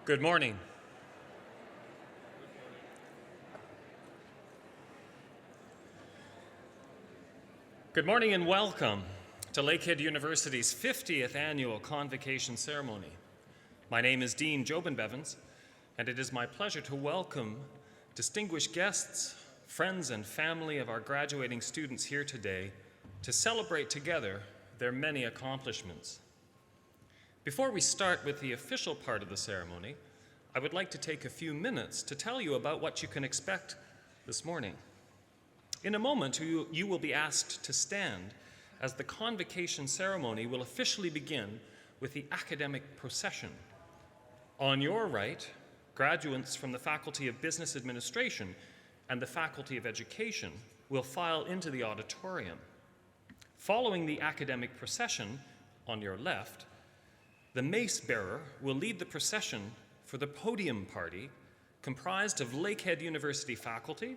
Good morning. Good morning and welcome to Lakehead University's 50th annual Convocation ceremony. My name is Dean Jobin Bevans, and it is my pleasure to welcome distinguished guests, friends, and family of our graduating students here today to celebrate together their many accomplishments. Before we start with the official part of the ceremony, I would like to take a few minutes to tell you about what you can expect this morning. In a moment, you will be asked to stand as the Convocation ceremony will officially begin with the academic procession. On your right, graduates from the Faculty of Business Administration and the Faculty of Education will file into the auditorium. Following the academic procession, on your left, the mace bearer will lead the procession for the podium party, comprised of Lakehead University faculty,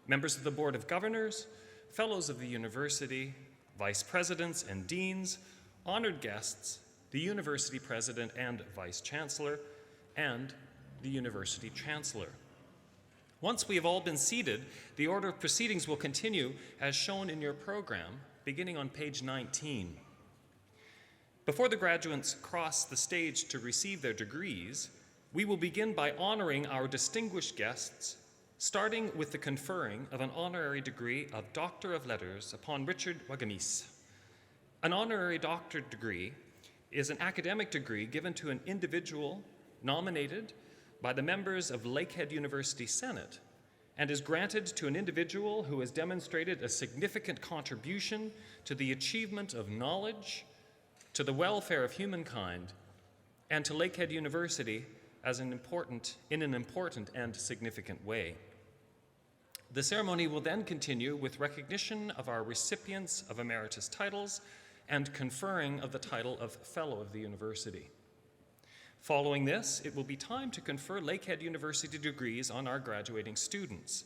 members of the Board of Governors, fellows of the university, vice presidents and deans, honored guests, the university president and vice chancellor, and the university chancellor. Once we have all been seated, the order of proceedings will continue as shown in your program, beginning on page 19. Before the graduates cross the stage to receive their degrees, we will begin by honoring our distinguished guests, starting with the conferring of an honorary degree of Doctor of Letters upon Richard Wagamis. An honorary doctorate degree is an academic degree given to an individual nominated by the members of Lakehead University Senate and is granted to an individual who has demonstrated a significant contribution to the achievement of knowledge, to the welfare of humankind, and to Lakehead University in an important and significant way. The ceremony will then continue with recognition of our recipients of emeritus titles and conferring of the title of Fellow of the University. Following this, it will be time to confer Lakehead University degrees on our graduating students.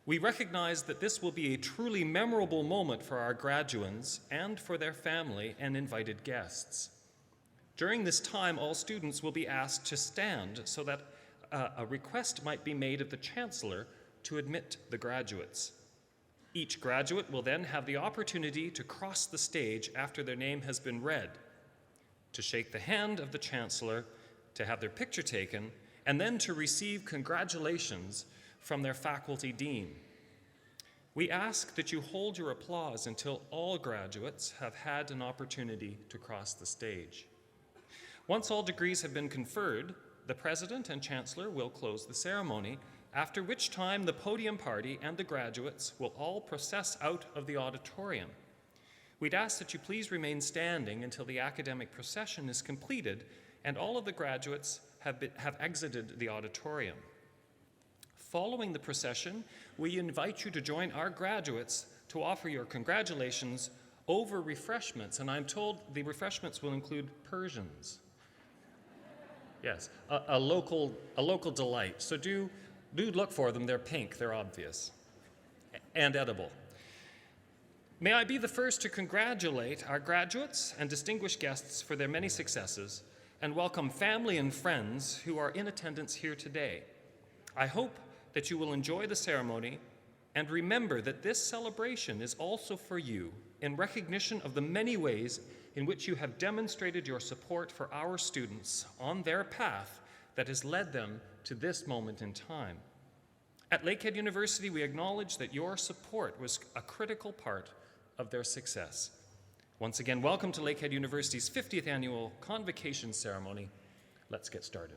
We recognize that this will be a truly memorable moment for our graduands and for their family and invited guests. During this time, all students will be asked to stand so that a request might be made of the Chancellor to admit the graduates. Each graduate will then have the opportunity to cross the stage after their name has been read, to shake the hand of the Chancellor, to have their picture taken, and then to receive congratulations from their faculty dean. We ask that you hold your applause until all graduates have had an opportunity to cross the stage. Once all degrees have been conferred, the President and Chancellor will close the ceremony, after which time the podium party and the graduates will all process out of the auditorium. We'd ask that you please remain standing until the academic procession is completed and all of the graduates have exited the auditorium. Following the procession, we invite you to join our graduates to offer your congratulations over refreshments, and I'm told the refreshments will include Persians. Yes, a local delight. So do look for them. They're pink, they're obvious, and edible. May I be the first to congratulate our graduates and distinguished guests for their many successes and welcome family and friends who are in attendance here today. I hope that you will enjoy the ceremony and remember that this celebration is also for you in recognition of the many ways in which you have demonstrated your support for our students on their path that has led them to this moment in time. At Lakehead University, we acknowledge that your support was a critical part of their success. Once again, welcome to Lakehead University's 50th annual Convocation ceremony. Let's get started.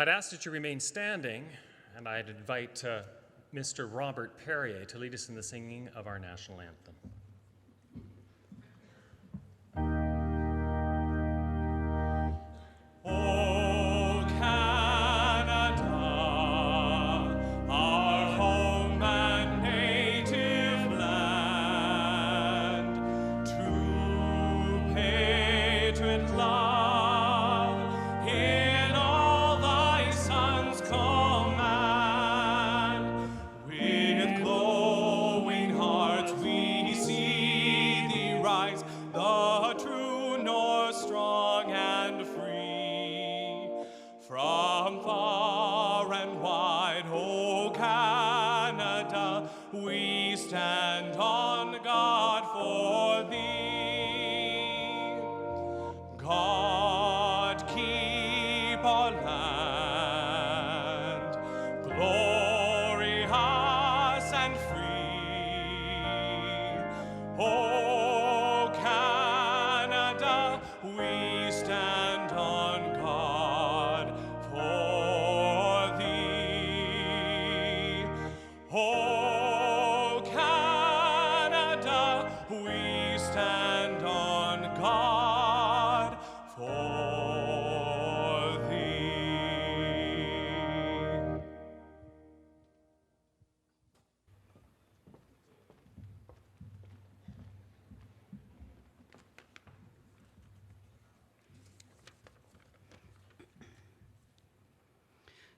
I'd ask that you remain standing, and I'd invite Mr. Robert Perrier to lead us in the singing of our national anthem.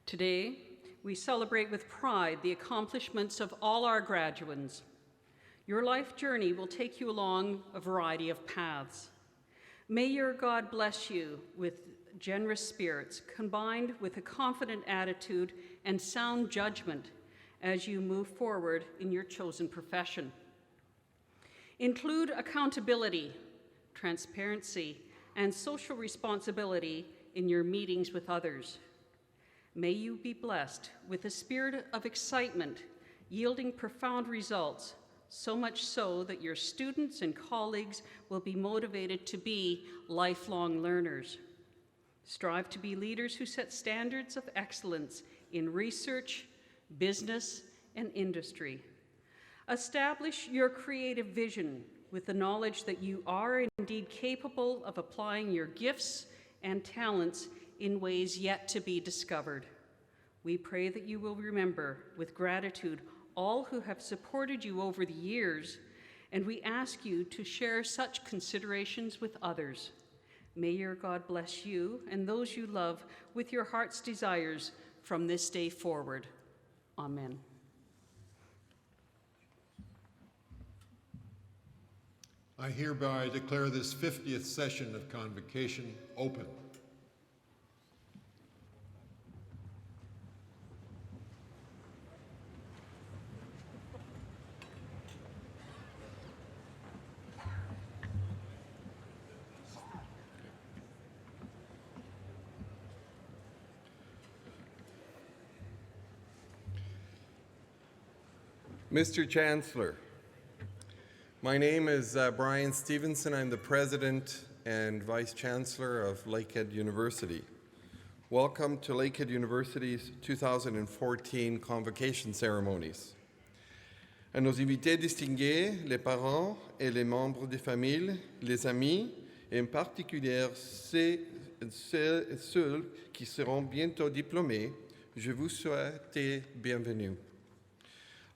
Today, we celebrate with pride the accomplishments of all our graduands. Your life journey will take you along a variety of paths. May your God bless you with generous spirits, combined with a confident attitude and sound judgment as you move forward in your chosen profession. Include accountability, transparency, and social responsibility in your meetings with others. May you be blessed with a spirit of excitement, yielding profound results, so much so that your students and colleagues will be motivated to be lifelong learners. Strive to be leaders who set standards of excellence in research, business, and industry. Establish your creative vision with the knowledge that you are indeed capable of applying your gifts and talents in ways yet to be discovered. We pray that you will remember with gratitude all who have supported you over the years, and we ask you to share such considerations with others. May your God bless you and those you love with your heart's desires from this day forward. Amen. I hereby declare this 50th session of Convocation open. Mr. Chancellor, my name is Brian Stevenson. I'm the President and Vice Chancellor of Lakehead University. Welcome to Lakehead University's 2014 Convocation ceremonies. À nos invités distingués, les parents et les membres des familles, les amis, et en particulier ceux et celles qui seront bientôt diplômés, je vous souhaite bienvenue.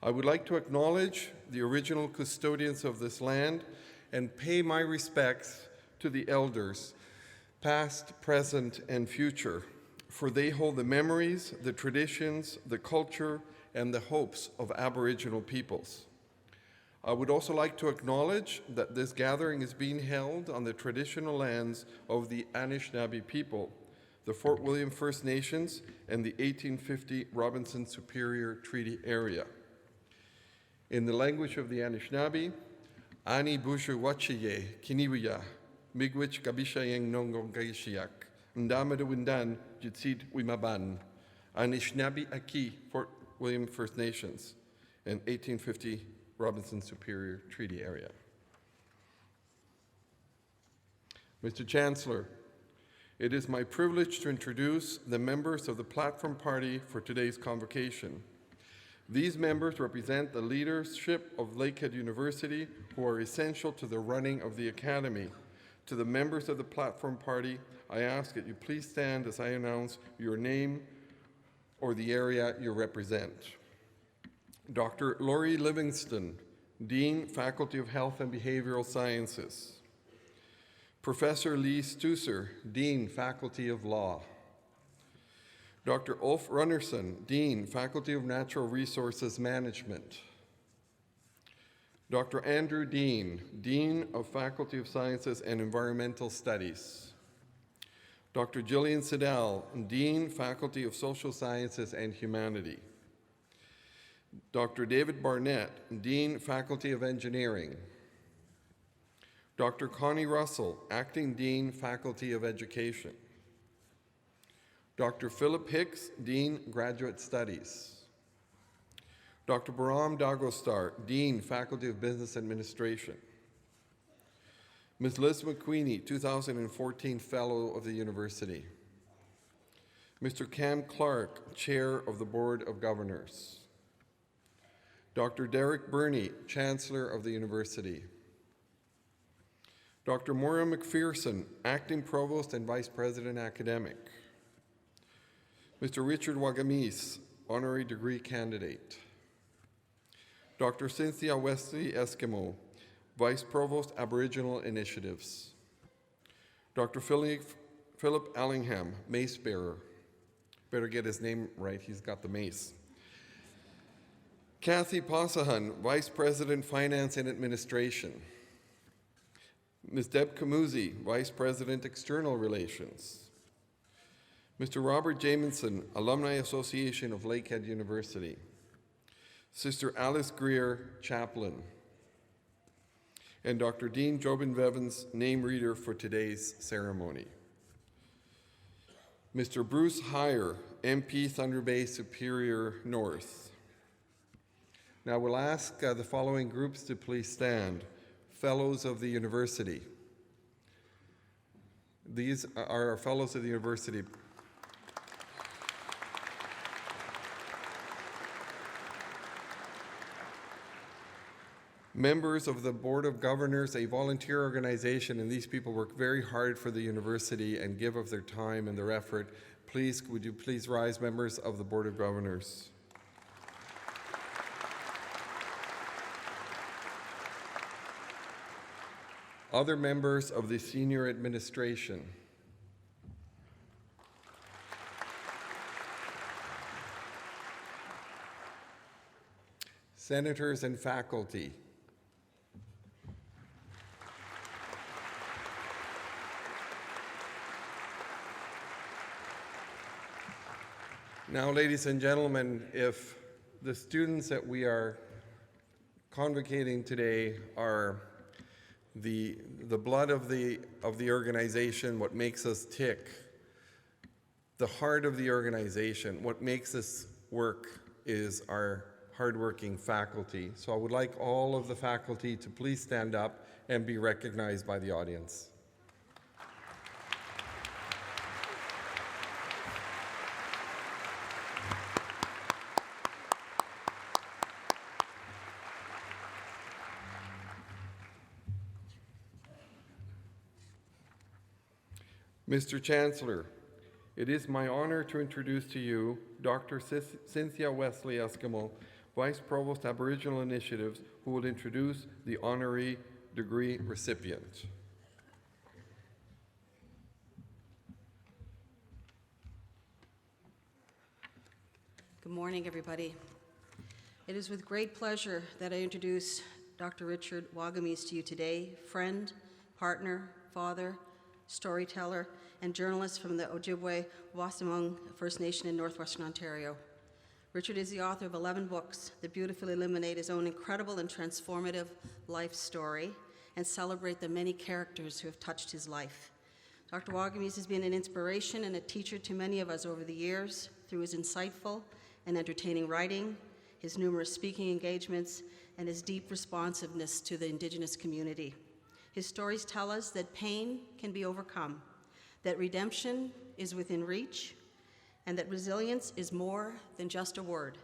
I would like to acknowledge the original custodians of this land and pay my respects to the elders, past, present, and future, for they hold the memories, the traditions, the culture, and the hopes of Aboriginal peoples. I would also like to acknowledge that this gathering is being held on the traditional lands of the Anishinaabe people, the Fort William First Nations, and the 1850 Robinson Superior Treaty Area. In the language of the Anishinaabe, Ani Bushu Wachiye, Kiniwiya, Migwich Kabishayeng Nongongaishiak, Ndamadu Windan, Jitsid Wimaban, Anishinaabe Aki, Fort William First Nations, and 1850 Robinson Superior Treaty Area. Mr. Chancellor, It is my privilege to introduce the members of the Platform Party for today's convocation. These members represent the leadership of Lakehead University, who are essential to the running of the Academy. To the members of the Platform Party, I ask that you please stand as I announce your name or the area you represent. Dr. Laurie Livingston, Dean, Faculty of Health and Behavioral Sciences. Professor Lee Stusser, Dean, Faculty of Law. Dr. Ulf Runnerson, Dean, Faculty of Natural Resources Management. Dr. Andrew Dean, Dean of Faculty of Sciences and Environmental Studies. Dr. Gillian Siddell, Dean, Faculty of Social Sciences and Humanity. Dr. David Barnett, Dean, Faculty of Engineering. Dr. Connie Russell, Acting Dean, Faculty of Education. Dr. Philip Hicks, Dean, Graduate Studies. Dr. Bahram Dagostar, Dean, Faculty of Business Administration. Ms. Liz McQueenie, 2014 Fellow of the University. Mr. Cam Clark, Chair of the Board of Governors. Dr. Derek Burney, Chancellor of the University. Dr. Maura McPherson, Acting Provost and Vice President Academic. Mr. Richard Wagamis, Honorary Degree Candidate. Dr. Cynthia Wesley Eskimo, Vice Provost Aboriginal Initiatives. Dr. Philip Allingham, Mace Bearer. Better get his name right, he's got the mace. Kathy Passahan, Vice President, Finance and Administration. Ms. Deb Kamuzi, Vice President, External Relations. Mr. Robert Jamieson, Alumni Association of Lakehead University. Sister Alice Greer, Chaplain. And Dr. Dean Jobin Bevins, name reader for today's ceremony. Mr. Bruce Heyer, MP Thunder Bay Superior North. Now we'll ask the following groups to please stand. Fellows of the University. These are our Fellows of the University. Members of the Board of Governors, a volunteer organization, and these people work very hard for the university and give of their time and their effort. Please, would you please rise, members of the Board of Governors? Other members of the senior administration. Senators and faculty. Now, ladies and gentlemen, if the students that we are convocating today are the blood of the organization, what makes us tick, the heart of the organization, what makes us work is our hardworking faculty. So I would like all of the faculty to please stand up and be recognized by the audience. Mr. Chancellor, it is my honor to introduce to you Dr. Cynthia Wesley Eskimo, Vice Provost Aboriginal Initiatives, who will introduce the honorary degree recipient. Good morning, everybody. It is with great pleasure that I introduce Dr. Richard Wagamis to you today, friend, partner, father, storyteller, and journalist from the Ojibwe-Wasimung First Nation in Northwestern Ontario. Richard is the author of 11 books that beautifully illuminate his own incredible and transformative life story and celebrate the many characters who have touched his life. Dr. Wagamis has been an inspiration and a teacher to many of us over the years through his insightful and entertaining writing, his numerous speaking engagements, and his deep responsiveness to the Indigenous community. His stories tell us that pain can be overcome, that redemption is within reach, and that resilience is more than just a word.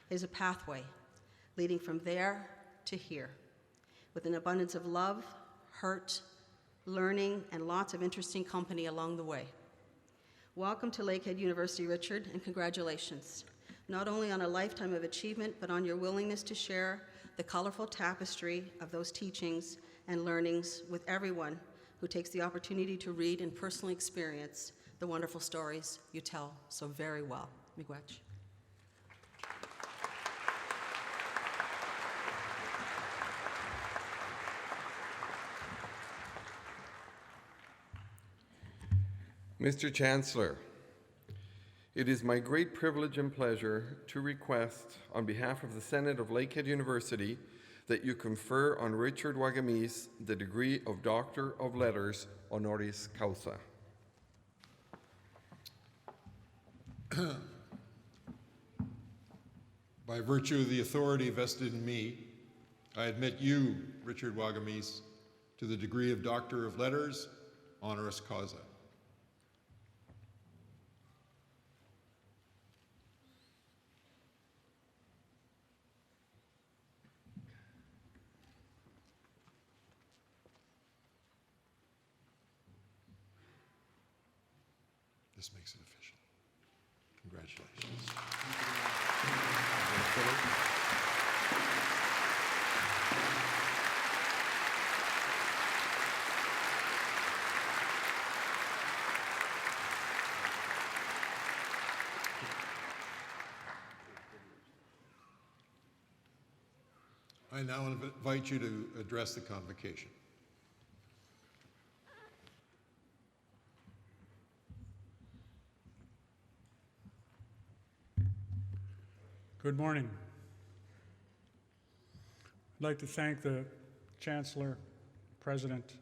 It is a pathway leading from there to here, with an abundance of love, hurt, learning, and lots of interesting company along the way. Welcome to Lakehead University, Richard, and congratulations, not only on a lifetime of achievement, but on your willingness to share the colorful tapestry of those teachings and learnings with everyone who takes the opportunity to read and personally experience the wonderful stories you tell so very well. Miigwech. Mr. Chancellor, it is my great privilege and pleasure to request, on behalf of the Senate of Lakehead University, that you confer on Richard Wagamis the degree of Doctor of Letters honoris causa. By virtue of the authority vested in me, I admit you, Richard Wagamis, to the degree of Doctor of Letters honoris causa. This makes it official. Congratulations. I now invite you to address the convocation. Good morning. I'd like to thank the Chancellor, President,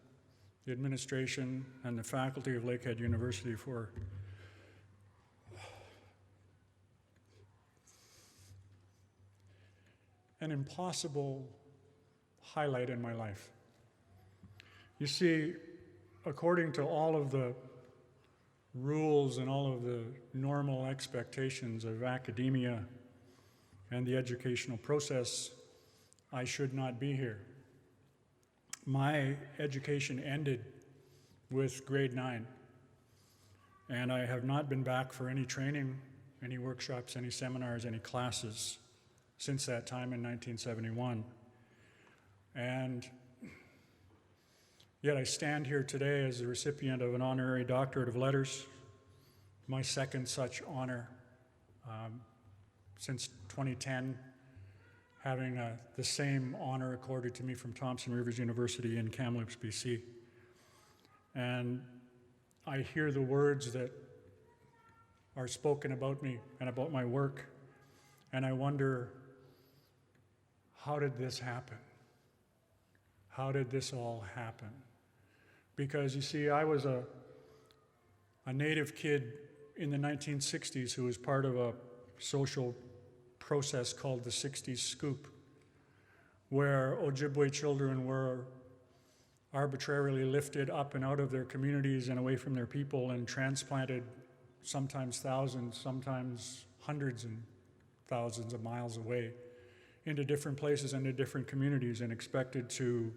the administration, and the faculty of Lakehead University for an impossible highlight in my life. You see, according to all of the rules and all of the normal expectations of academia and the educational process, I should not be here. My education ended with grade 9, and I have not been back for any training, any workshops, any seminars, any classes since that time in 1971. And yet I stand here today as the recipient of an honorary doctorate of letters, my second such honor since 2010, having the same honor accorded to me from Thompson Rivers University in Kamloops, BC. And I hear the words that are spoken about me and about my work, and I wonder, how did this happen? How did this all happen? Because you see, I was a native kid in the 1960s who was part of a social process called the 60s Scoop, where Ojibwe children were arbitrarily lifted up and out of their communities and away from their people and transplanted sometimes thousands, sometimes hundreds and thousands of miles away into different places and into different communities and expected to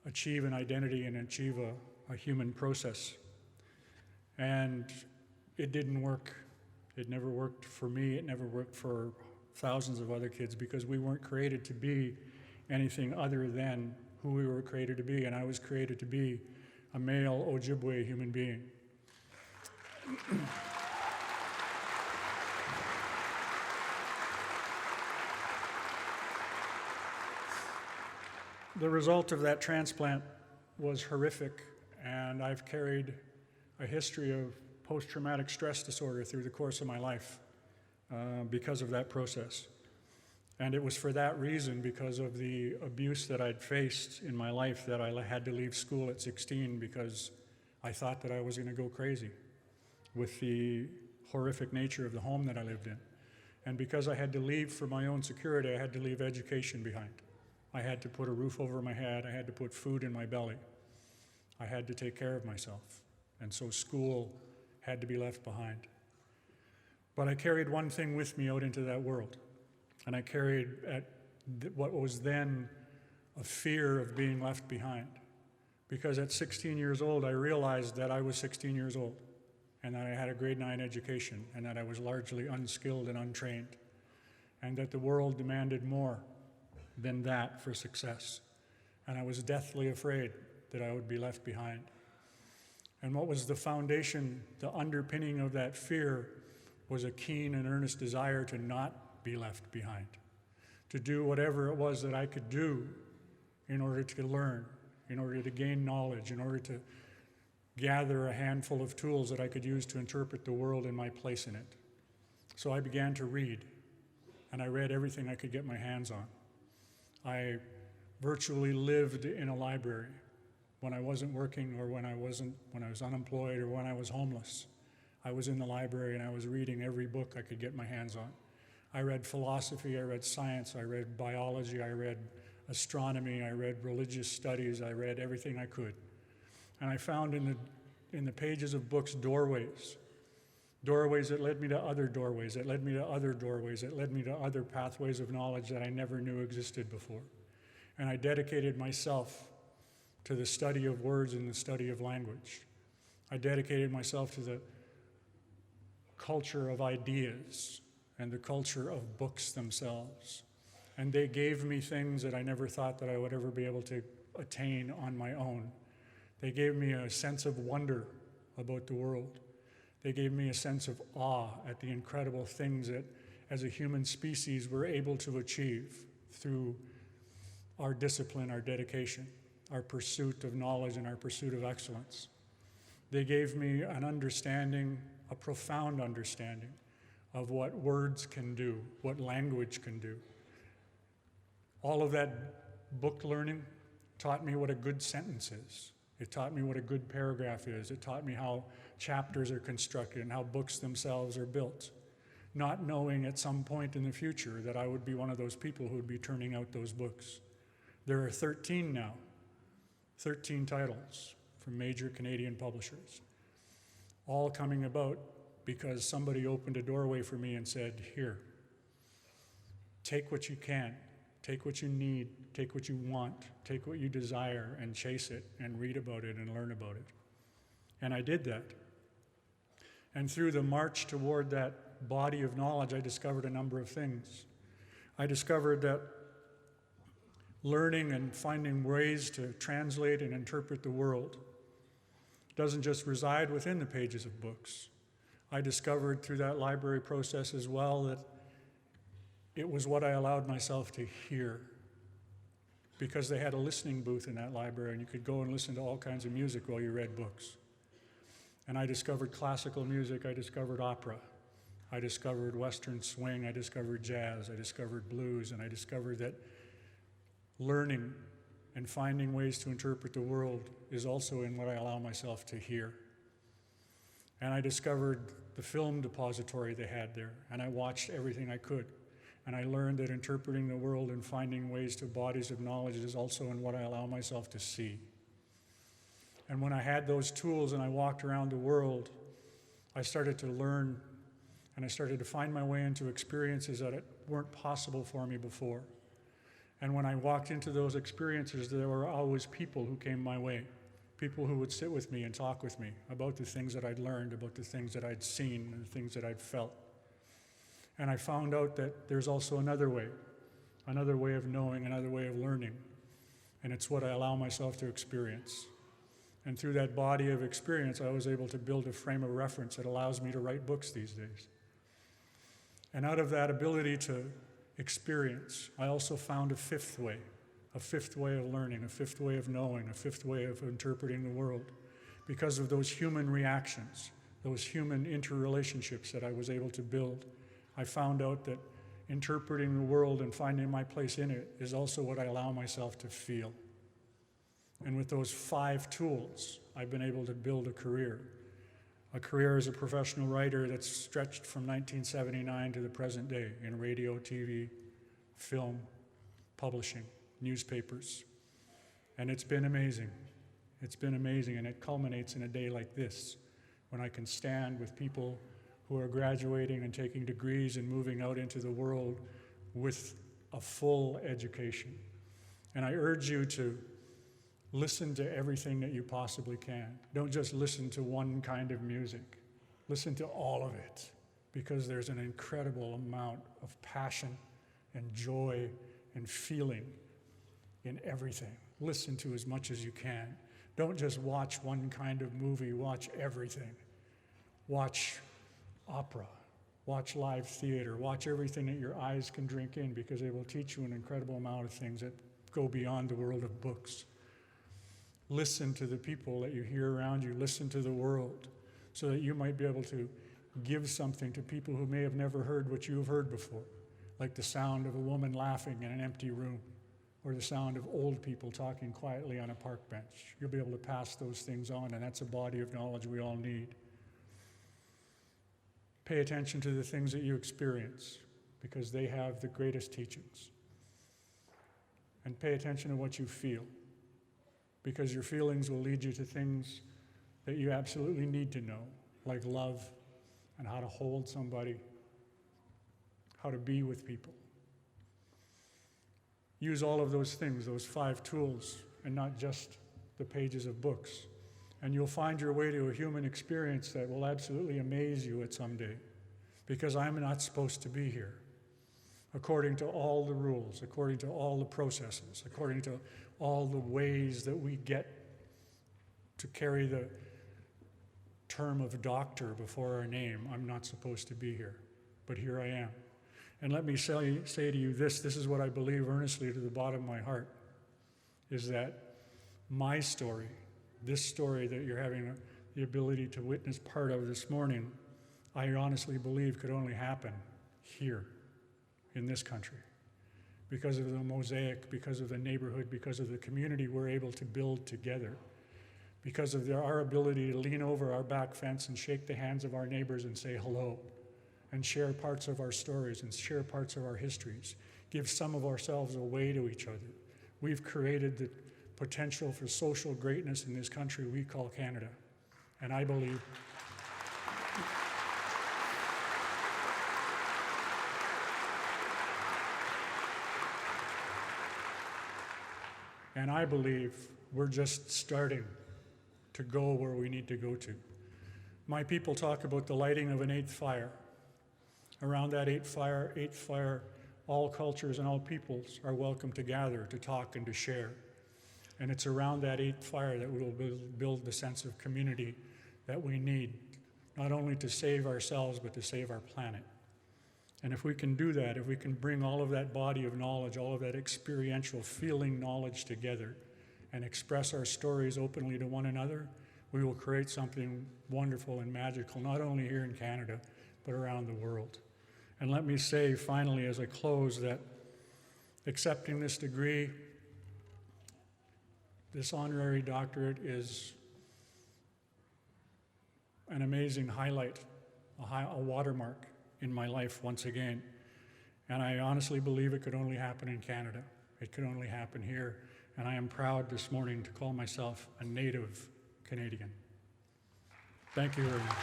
achieve an identity and achieve a human process. And it didn't work. It never worked for me. It never worked for thousands of other kids because we weren't created to be anything other than who we were created to be. And I was created to be a male Ojibwe human being. The result of that transplant was horrific, and I've carried a history of post-traumatic stress disorder through the course of my life because of that process. And it was for that reason, because of the abuse that I'd faced in my life, that I had to leave school at 16 because I thought that I was going to go crazy with the horrific nature of the home that I lived in. And because I had to leave for my own security, I had to leave education behind. I had to put a roof over my head. I had to put food in my belly. I had to take care of myself. and so school had to be left behind. But I carried one thing with me out into that world, and I carried what was then a fear of being left behind. Because at 16 years old, I realized that I was 16 years old, and that I had a grade 9 education, and that I was largely unskilled and untrained, and that the world demanded more than that for success. And I was deathly afraid that I would be left behind. And what was the foundation, the underpinning of that fear, was a keen and earnest desire to not be left behind, to do whatever it was that I could do in order to learn, in order to gain knowledge, in order to gather a handful of tools that I could use to interpret the world and my place in it. So I began to read, and I read everything I could get my hands on. I virtually lived in a library when I wasn't working, or when I was unemployed, or when I was homeless. I was in the library and I was reading every book I could get my hands on. I read philosophy, I read science, I read biology, I read astronomy, I read religious studies, I read everything I could. And I found in the pages of books doorways that led me to other doorways, that led me to other doorways, that led me to other pathways of knowledge that I never knew existed before. And I dedicated myself to the study of words and the study of language. I dedicated myself to the culture of ideas and the culture of books themselves. And they gave me things that I never thought that I would ever be able to attain on my own. They gave me a sense of wonder about the world. They gave me a sense of awe at the incredible things that, as a human species, we're able to achieve through our discipline, our dedication, our pursuit of knowledge, and our pursuit of excellence. They gave me an understanding, a profound understanding of what words can do, what language can do. All of that book learning taught me what a good sentence is. It taught me what a good paragraph is. It taught me how chapters are constructed and how books themselves are built, not knowing at some point in the future that I would be one of those people who would be turning out those books. There are 13 now, 13 titles from major Canadian publishers, all coming about because somebody opened a doorway for me and said, here, take what you can, take what you need, take what you want, take what you desire, and chase it, and read about it, and learn about it. And I did that. And through the march toward that body of knowledge, I discovered a number of things. I discovered that learning and finding ways to translate and interpret the world doesn't just reside within the pages of books. I discovered through that library process as well that it was what I allowed myself to hear, because they had a listening booth in that library and you could go and listen to all kinds of music while you read books. And I discovered classical music, I discovered opera, I discovered Western swing, I discovered jazz, I discovered blues, and I discovered that learning and finding ways to interpret the world is also in what I allow myself to hear. And I discovered the film depository they had there, and I watched everything I could. And I learned that interpreting the world and finding ways to bodies of knowledge is also in what I allow myself to see. And when I had those tools and I walked around the world, I started to learn, and I started to find my way into experiences that weren't possible for me before. And when I walked into those experiences, there were always people who came my way, people who would sit with me and talk with me about the things that I'd learned, about the things that I'd seen, and the things that I'd felt. And I found out that there's also another way of knowing, another way of learning. And it's what I allow myself to experience. And through that body of experience, I was able to build a frame of reference that allows me to write books these days. And out of that ability to experience, I also found a fifth way of learning, a fifth way of knowing, a fifth way of interpreting the world. Because of those human reactions, those human interrelationships that I was able to build, I found out that interpreting the world and finding my place in it is also what I allow myself to feel. And with those 5 tools, I've been able to build a career as a professional writer that's stretched from 1979 to the present day in radio, TV, film, publishing, newspapers. And it's been amazing. It's been amazing, and it culminates in a day like this, when I can stand with people who are graduating and taking degrees and moving out into the world with a full education. And I urge you to listen to everything that you possibly can. Don't just listen to one kind of music. Listen to all of it, because there's an incredible amount of passion and joy and feeling in everything. Listen to as much as you can. Don't just watch one kind of movie, watch everything. Watch opera, watch live theater, watch everything that your eyes can drink in, because they will teach you an incredible amount of things that go beyond the world of books. Listen to the people that you hear around you, listen to the world, so that you might be able to give something to people who may have never heard what you have heard before, like the sound of a woman laughing in an empty room, or the sound of old people talking quietly on a park bench. You'll be able to pass those things on, and that's a body of knowledge we all need. Pay attention to the things that you experience, because they have the greatest teachings. And pay attention to what you feel, because your feelings will lead you to things that you absolutely need to know, like love and how to hold somebody, how to be with people. Use all of those things, those 5 tools, and not just the pages of books. And you'll find your way to a human experience that will absolutely amaze you at some day, because I'm not supposed to be here. According to all the rules, according to all the processes, according to all the ways that we get to carry the term of doctor before our name, I'm not supposed to be here, but here I am. And let me say to you this is what I believe earnestly to the bottom of my heart, is that my story, this story that you're having the ability to witness part of this morning, I honestly believe could only happen here in this country, because of the mosaic, because of the neighborhood, because of the community we're able to build together, because of our ability to lean over our back fence and shake the hands of our neighbors and say hello, and share parts of our stories and share parts of our histories, give some of ourselves away to each other. We've created the potential for social greatness in this country we call Canada. And I believe we're just starting to go where we need to go to. My people talk about the lighting of an 8th fire. Around that 8th fire, all cultures and all peoples are welcome to gather, to talk, and to share. And it's around that 8th fire that we will build the sense of community that we need, not only to save ourselves, but to save our planet. And if we can do that, if we can bring all of that body of knowledge, all of that experiential feeling knowledge together, and express our stories openly to one another, we will create something wonderful and magical, not only here in Canada, but around the world. And let me say finally as I close that accepting this degree, this honorary doctorate, is an amazing highlight, a watermark in my life once again. And I honestly believe it could only happen in Canada. It could only happen here. And I am proud this morning to call myself a native Canadian. Thank you very much.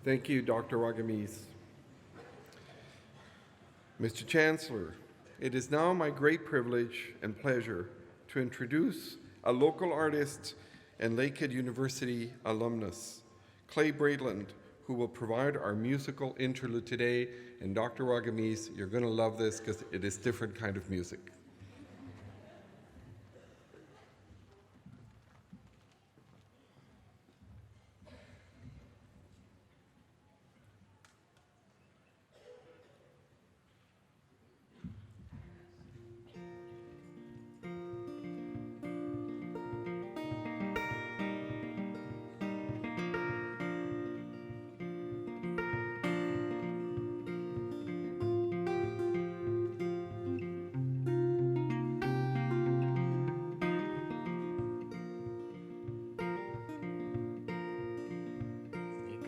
Thank you, Dr. Wagamis. Mr. Chancellor, it is now my great privilege and pleasure to introduce a local artist and Lakehead University alumnus, Clay Braidland, who will provide our musical interlude today. And Dr. Wagamis, you're going to love this because it is different kind of music.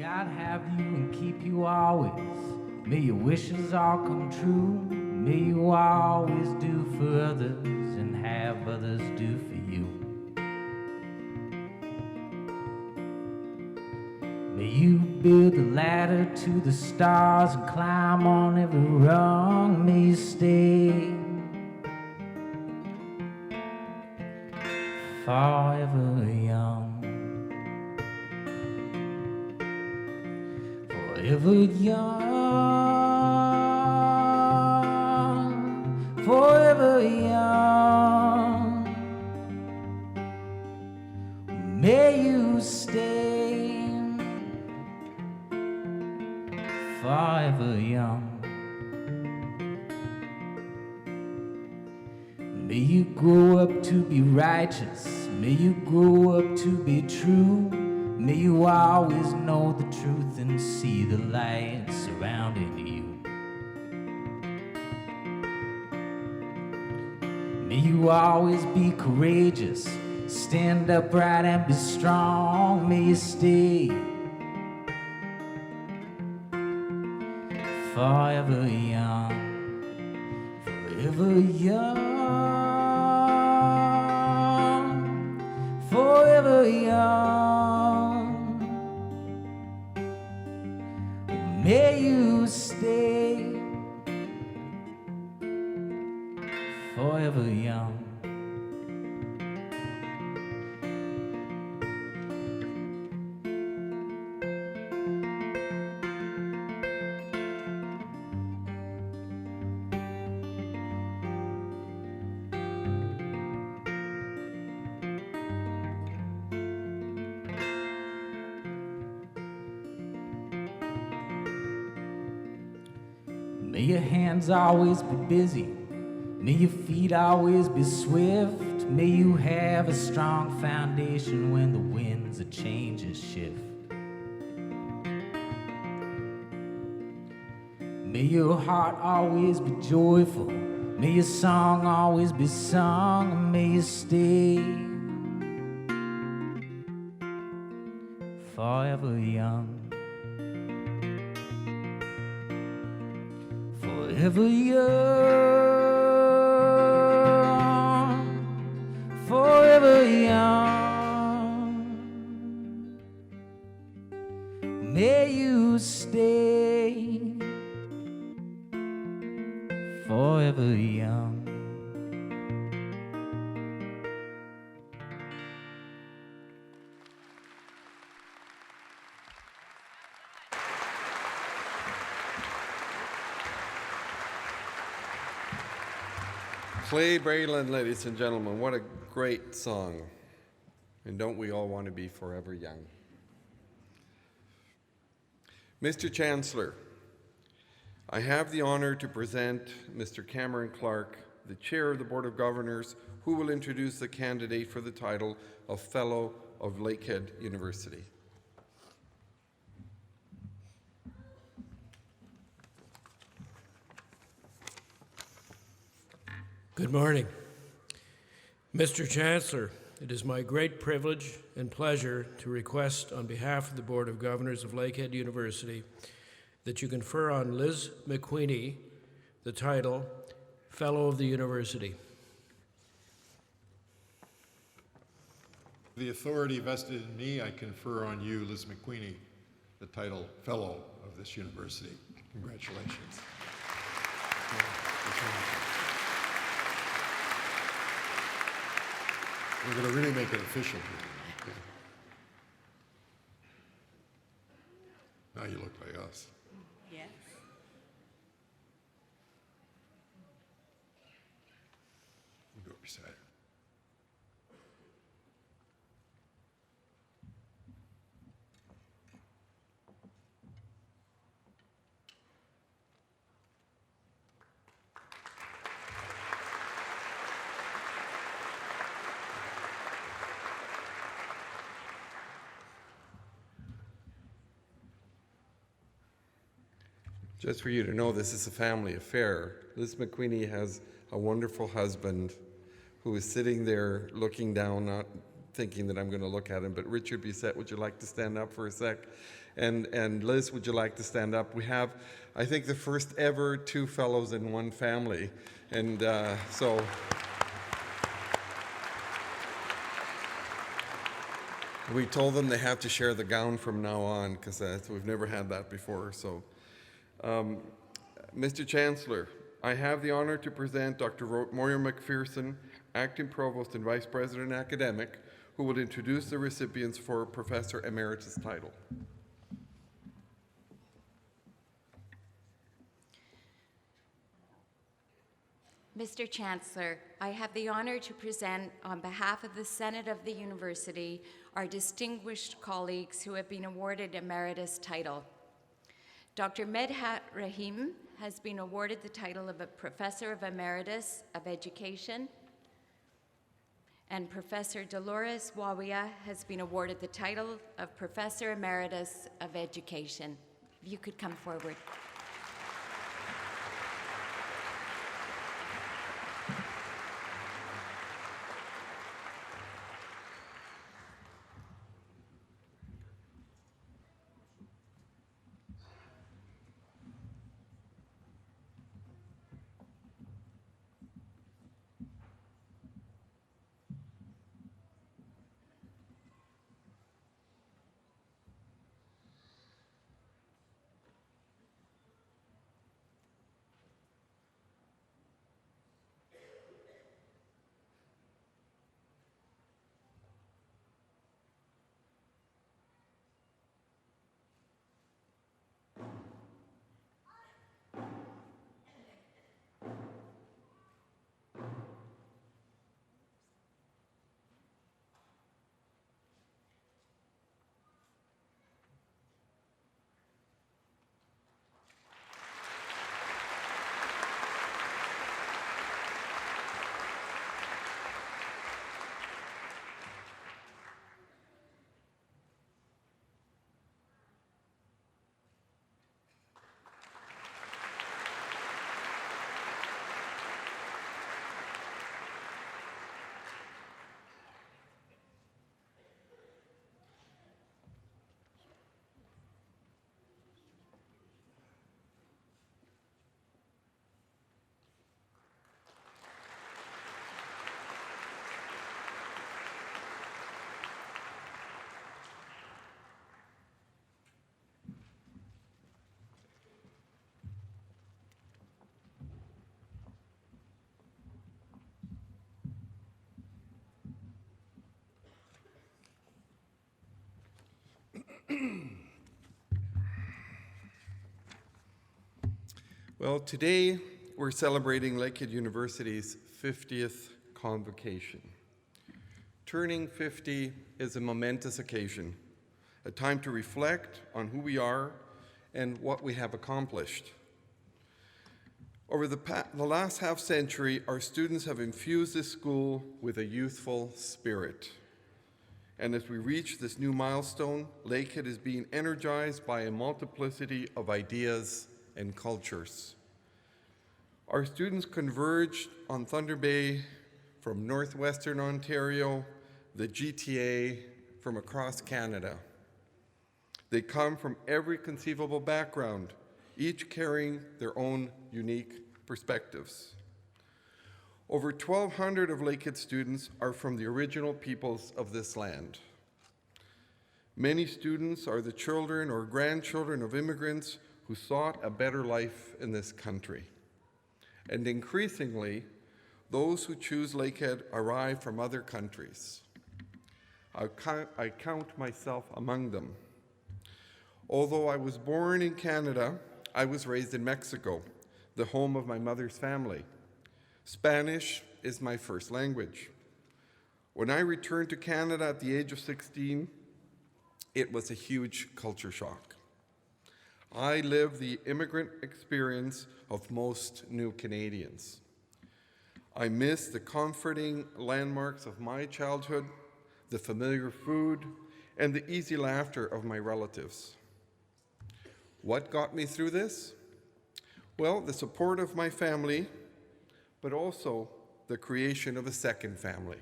God have you and keep you always. May your wishes all come true. May you always do for others and have others do for you. May you build the ladder to the stars and climb on every rung. May you stay forever young. Forever young, forever young. May you stay forever young. May you grow up to be righteous. May you grow up to be true. May you always know the truth and see the light surrounding you. May you always be courageous, stand upright and be strong. May you stay forever young, forever young, forever young. May you stay forever young. May your hands always be busy. May your feet always be swift. May you have a strong foundation when the winds of changes shift. May your heart always be joyful. May your song always be sung. And may you stay forever young. Forever young, forever young. May you stay forever young. Clay Braylon, ladies and gentlemen, what a great song. And don't we all want to be forever young? Mr. Chancellor, I have the honor to present Mr. Cameron Clark, the Chair of the Board of Governors, who will introduce the candidate for the title of Fellow of Lakehead University. Good morning. Mr. Chancellor, it is my great privilege and pleasure to request on behalf of the Board of Governors of Lakehead University that you confer on Liz McQueenie the title Fellow of the University. The authority vested in me, I confer on you, Liz McQueenie, the title Fellow of this university. Congratulations. We're going to really make it official here. Okay. Now you look like us. Yes. You go beside her. Just for you to know, this is a family affair. Liz McQueenie has a wonderful husband who is sitting there looking down thinking that I'm going to look at him, but Richard Bissett, would you like to stand up for a sec? And Liz, would you like to stand up? We have, I think, the first ever two fellows in one family. And so... We told them they have to share the gown from now on, because we've never had that before. So, Mr. Chancellor, I have the honor to present Dr. Moira McPherson, Acting Provost and Vice President Academic, who will introduce the recipients for Professor Emeritus title. Mr. Chancellor, I have the honor to present on behalf of the Senate of the University our distinguished colleagues who have been awarded Emeritus title. Dr. Medhat Rahim has been awarded the title of a Professor of Emeritus of Education, and Professor Dolores Wawia has been awarded the title of Professor Emeritus of Education. If you could come forward. Well, today we're celebrating Lakehead University's 50th Convocation. Turning 50 is a momentous occasion, a time to reflect on who we are and what we have accomplished. Over the last half century, our students have infused this school with a youthful spirit. And as we reach this new milestone, Lakehead is being energized by a multiplicity of ideas and cultures. Our students converged on Thunder Bay from northwestern Ontario, the GTA, from across Canada. They come from every conceivable background, each carrying their own unique perspectives. Over 1,200 of Lakehead students are from the original peoples of this land. Many students are the children or grandchildren of immigrants who sought a better life in this country. And increasingly, those who choose Lakehead arrive from other countries. I count myself among them. Although I was born in Canada, I was raised in Mexico, the home of my mother's family. Spanish is my first language. When I returned to Canada at the age of 16, it was a huge culture shock. I lived the immigrant experience of most new Canadians. I miss the comforting landmarks of my childhood, the familiar food, and the easy laughter of my relatives. What got me through this? Well, the support of my family, but also the creation of a second family,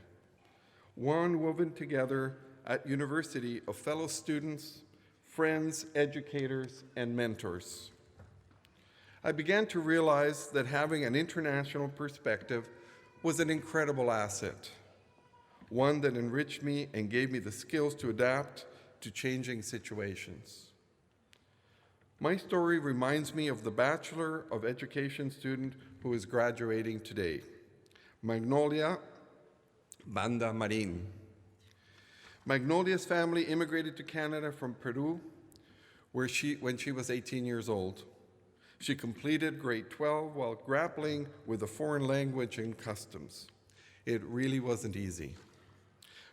one woven together at university of fellow students, friends, educators, and mentors. I began to realize that having an international perspective was an incredible asset, one that enriched me and gave me the skills to adapt to changing situations. My story reminds me of the Bachelor of Education student who is graduating today, Magnolia Banda Marin. Magnolia's family immigrated to Canada from Peru when she was 18 years old. She completed grade 12 while grappling with a foreign language and customs. It really wasn't easy.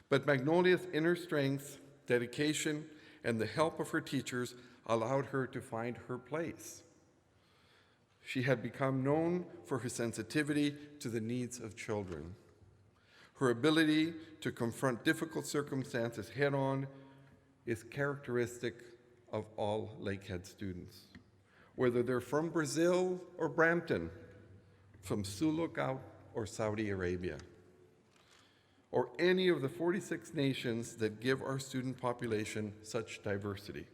But Magnolia's inner strength, dedication, and the help of her teachers allowed her to find her place. She had become known for her sensitivity to the needs of children. Her ability to confront difficult circumstances head-on is characteristic of all Lakehead students, whether they're from Brazil or Brampton, from Sioux Lookout or Saudi Arabia, or any of the 46 nations that give our student population such diversity.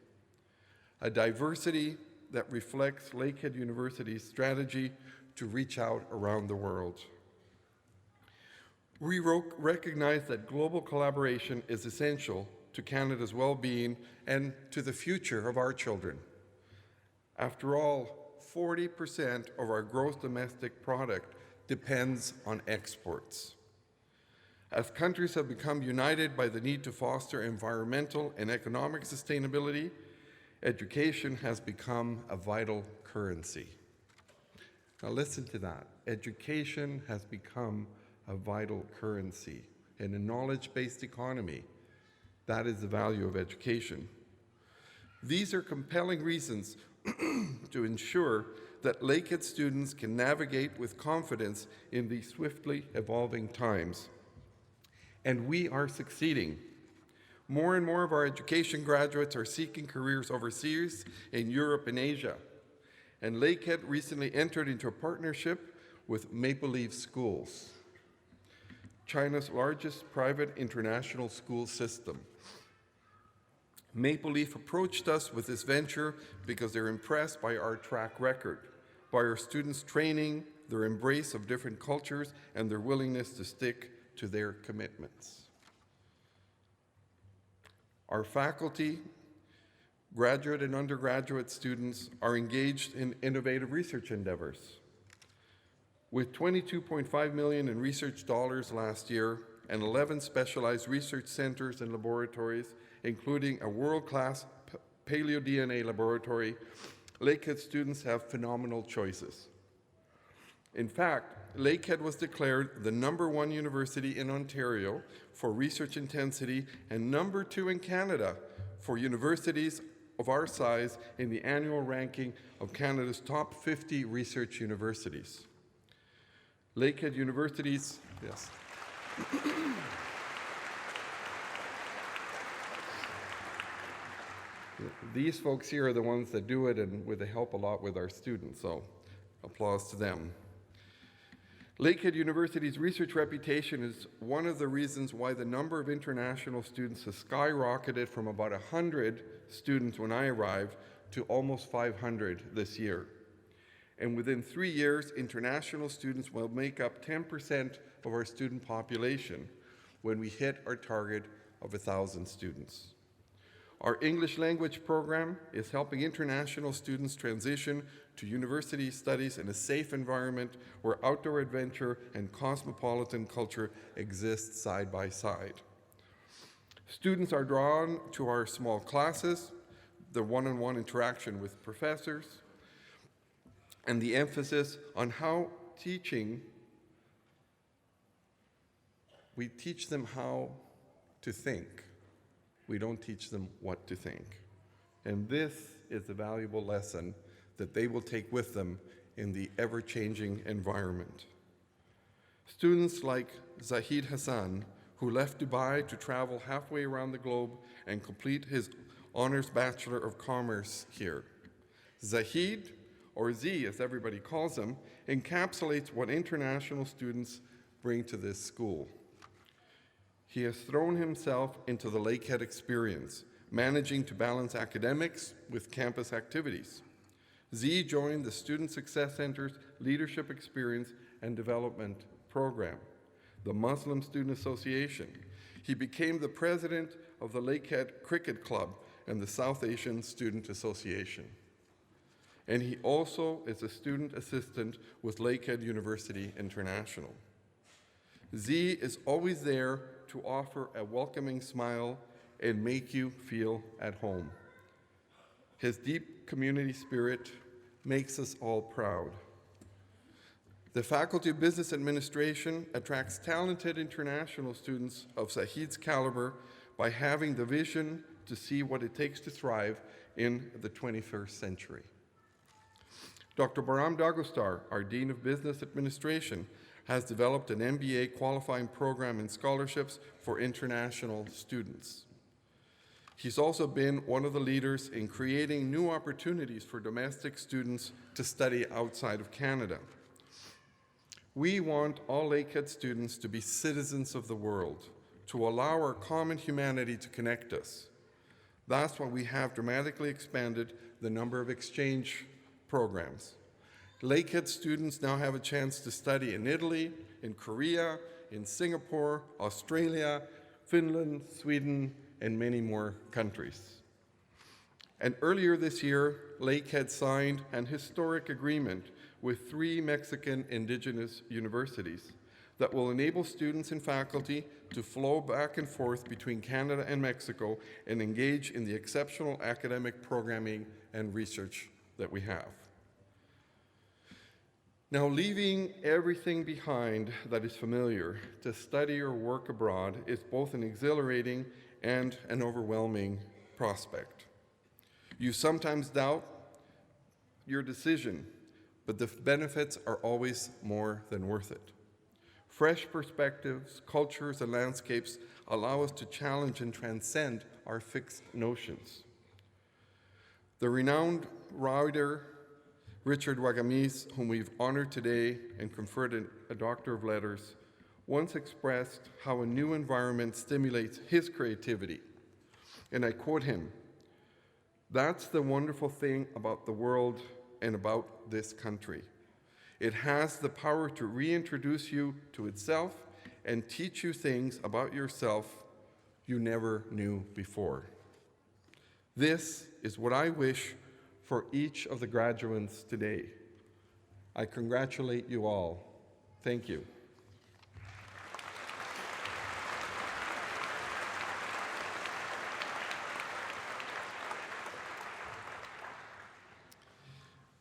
A diversity that reflects Lakehead University's strategy to reach out around the world. We recognize that global collaboration is essential to Canada's well-being and to the future of our children. After all, 40% of our gross domestic product depends on exports. As countries have become united by the need to foster environmental and economic sustainability, education has become a vital currency. Now listen to that. Education has become a vital currency. In a knowledge-based economy, that is the value of education. These are compelling reasons to ensure that Lakehead students can navigate with confidence in these swiftly evolving times. And we are succeeding. More and more of our education graduates are seeking careers overseas in Europe and Asia. And Lakehead recently entered into a partnership with Maple Leaf Schools, China's largest private international school system. Maple Leaf approached us with this venture because they're impressed by our track record, by our students' training, their embrace of different cultures, and their willingness to stick to their commitments. Our faculty, graduate and undergraduate students are engaged in innovative research endeavors. With $22.5 million in research dollars last year and 11 specialized research centers and laboratories, including a world-class paleo-DNA laboratory, Lakehead students have phenomenal choices. In fact, Lakehead was declared the #1 university in Ontario for research intensity and #2 in Canada for universities of our size in the annual ranking of Canada's top 50 research universities. Lakehead University's, yes. These folks here are the ones that do it and they help a lot with our students, so applause to them. Lakehead University's research reputation is one of the reasons why the number of international students has skyrocketed from about 100 students when I arrived to almost 500 this year. And within 3 years, international students will make up 10% of our student population when we hit our target of 1,000 students. Our English language program is helping international students transition to university studies in a safe environment where outdoor adventure and cosmopolitan culture exist side by side. Students are drawn to our small classes, the one-on-one interaction with professors, and the emphasis on how we teach them how to think. We don't teach them what to think. And this is a valuable lesson that they will take with them in the ever-changing environment. Students like Zahid Hassan, who left Dubai to travel halfway around the globe and complete his Honors Bachelor of Commerce here. Zahid, or Z as everybody calls him, encapsulates what international students bring to this school. He has thrown himself into the Lakehead experience, managing to balance academics with campus activities. Z joined the Student Success Center's Leadership Experience and Development Program, the Muslim Student Association. He became the president of the Lakehead Cricket Club and the South Asian Student Association. And he also is a student assistant with Lakehead University International. Z is always there to offer a welcoming smile and make you feel at home. His deep community spirit makes us all proud. The Faculty of Business Administration attracts talented international students of Sahid's caliber by having the vision to see what it takes to thrive in the 21st century. Dr. Baram Dagostar, our Dean of Business Administration, has developed an MBA qualifying program in scholarships for international students. He's also been one of the leaders in creating new opportunities for domestic students to study outside of Canada. We want all Lakehead students to be citizens of the world, to allow our common humanity to connect us. That's why we have dramatically expanded the number of exchange programs. Lakehead students now have a chance to study in Italy, in Korea, in Singapore, Australia, Finland, Sweden, and many more countries. And earlier this year, Lakehead signed an historic agreement with 3 Mexican indigenous universities that will enable students and faculty to flow back and forth between Canada and Mexico and engage in the exceptional academic programming and research that we have. Now, leaving everything behind that is familiar to study or work abroad is both an exhilarating and an overwhelming prospect. You sometimes doubt your decision, but the benefits are always more than worth it. Fresh perspectives, cultures, and landscapes allow us to challenge and transcend our fixed notions. The renowned writer Richard Wagamis, whom we've honored today and conferred a Doctor of Letters, once expressed how a new environment stimulates his creativity. And I quote him, "That's the wonderful thing about the world and about this country. It has the power to reintroduce you to itself and teach you things about yourself you never knew before." This is what I wish for each of the graduates today. I congratulate you all. Thank you.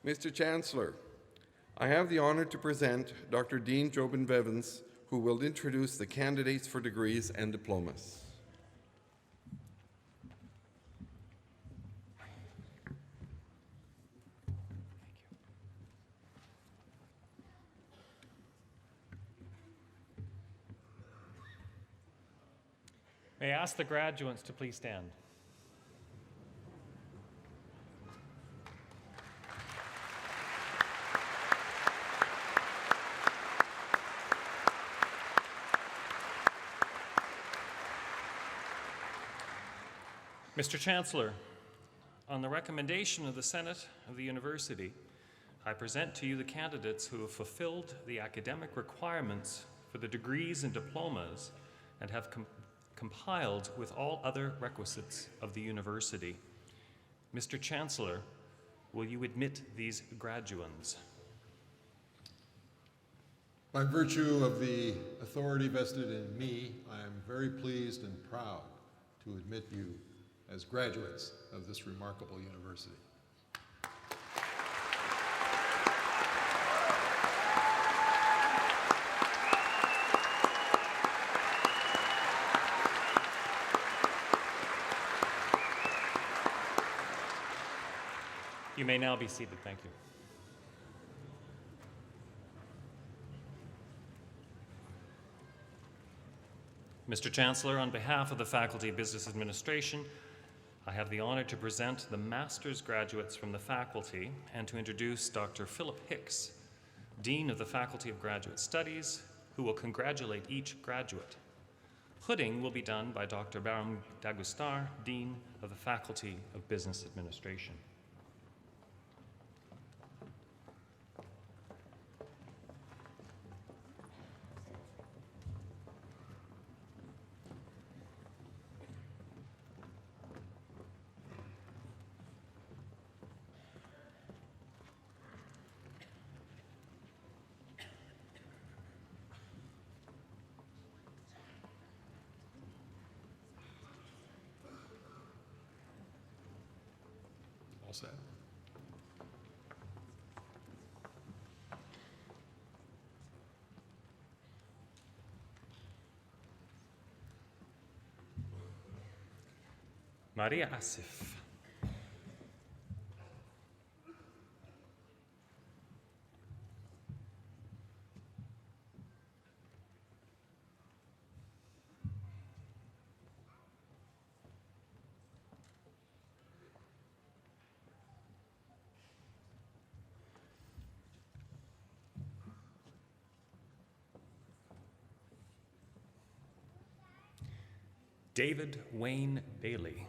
Mr. Chancellor, I have the honor to present Dr. Dean Jobin Bevans, who will introduce the candidates for degrees and diplomas. May I ask the graduates to please stand? Mr. Chancellor, on the recommendation of the Senate of the University, I present to you the candidates who have fulfilled the academic requirements for the degrees and diplomas and have compiled with all other requisites of the university. Mr. Chancellor, will you admit these graduands? By virtue of the authority vested in me, I am very pleased and proud to admit you as graduates of this remarkable university. You may now be seated. Thank you. Mr. Chancellor, on behalf of the Faculty of Business Administration, I have the honor to present the master's graduates from the faculty and to introduce Dr. Philip Hicks, Dean of the Faculty of Graduate Studies, who will congratulate each graduate. Hooding will be done by Dr. Baron Dagustar, Dean of the Faculty of Business Administration. All set? Maria Asif. David Wayne Bailey.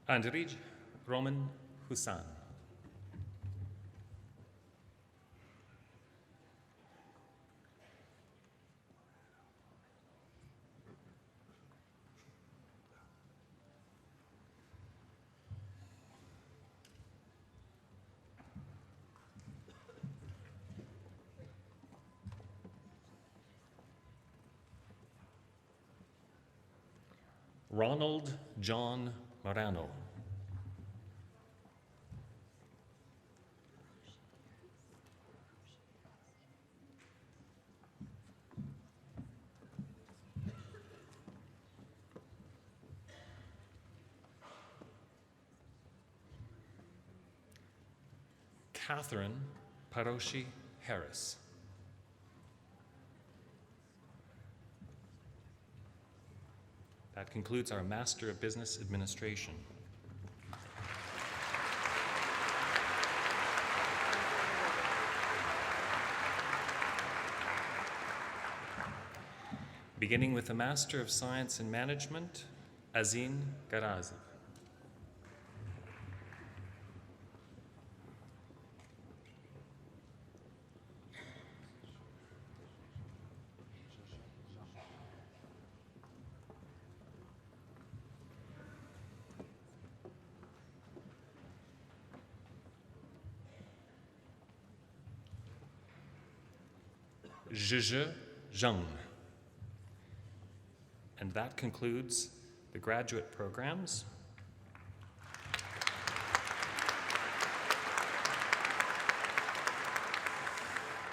Andrij Roman Husan. Ronald John Morano. Catherine Paroshi Harris. That concludes our Master of Business Administration. Beginning with the Master of Science in Management, Azin Garazi. Zhizhe Zheng. And that concludes the graduate programs.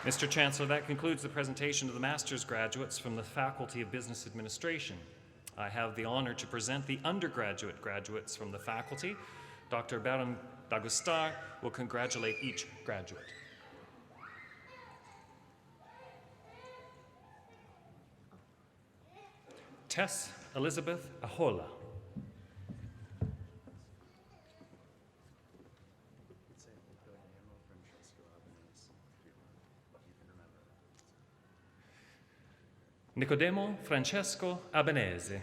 Mr. Chancellor, that concludes the presentation of the master's graduates from the Faculty of Business Administration. I have the honor to present the undergraduate graduates from the faculty. Dr. Baron Dagustar will congratulate each graduate. Tess Elizabeth Ahola. Nicodemo Francesco Albanese.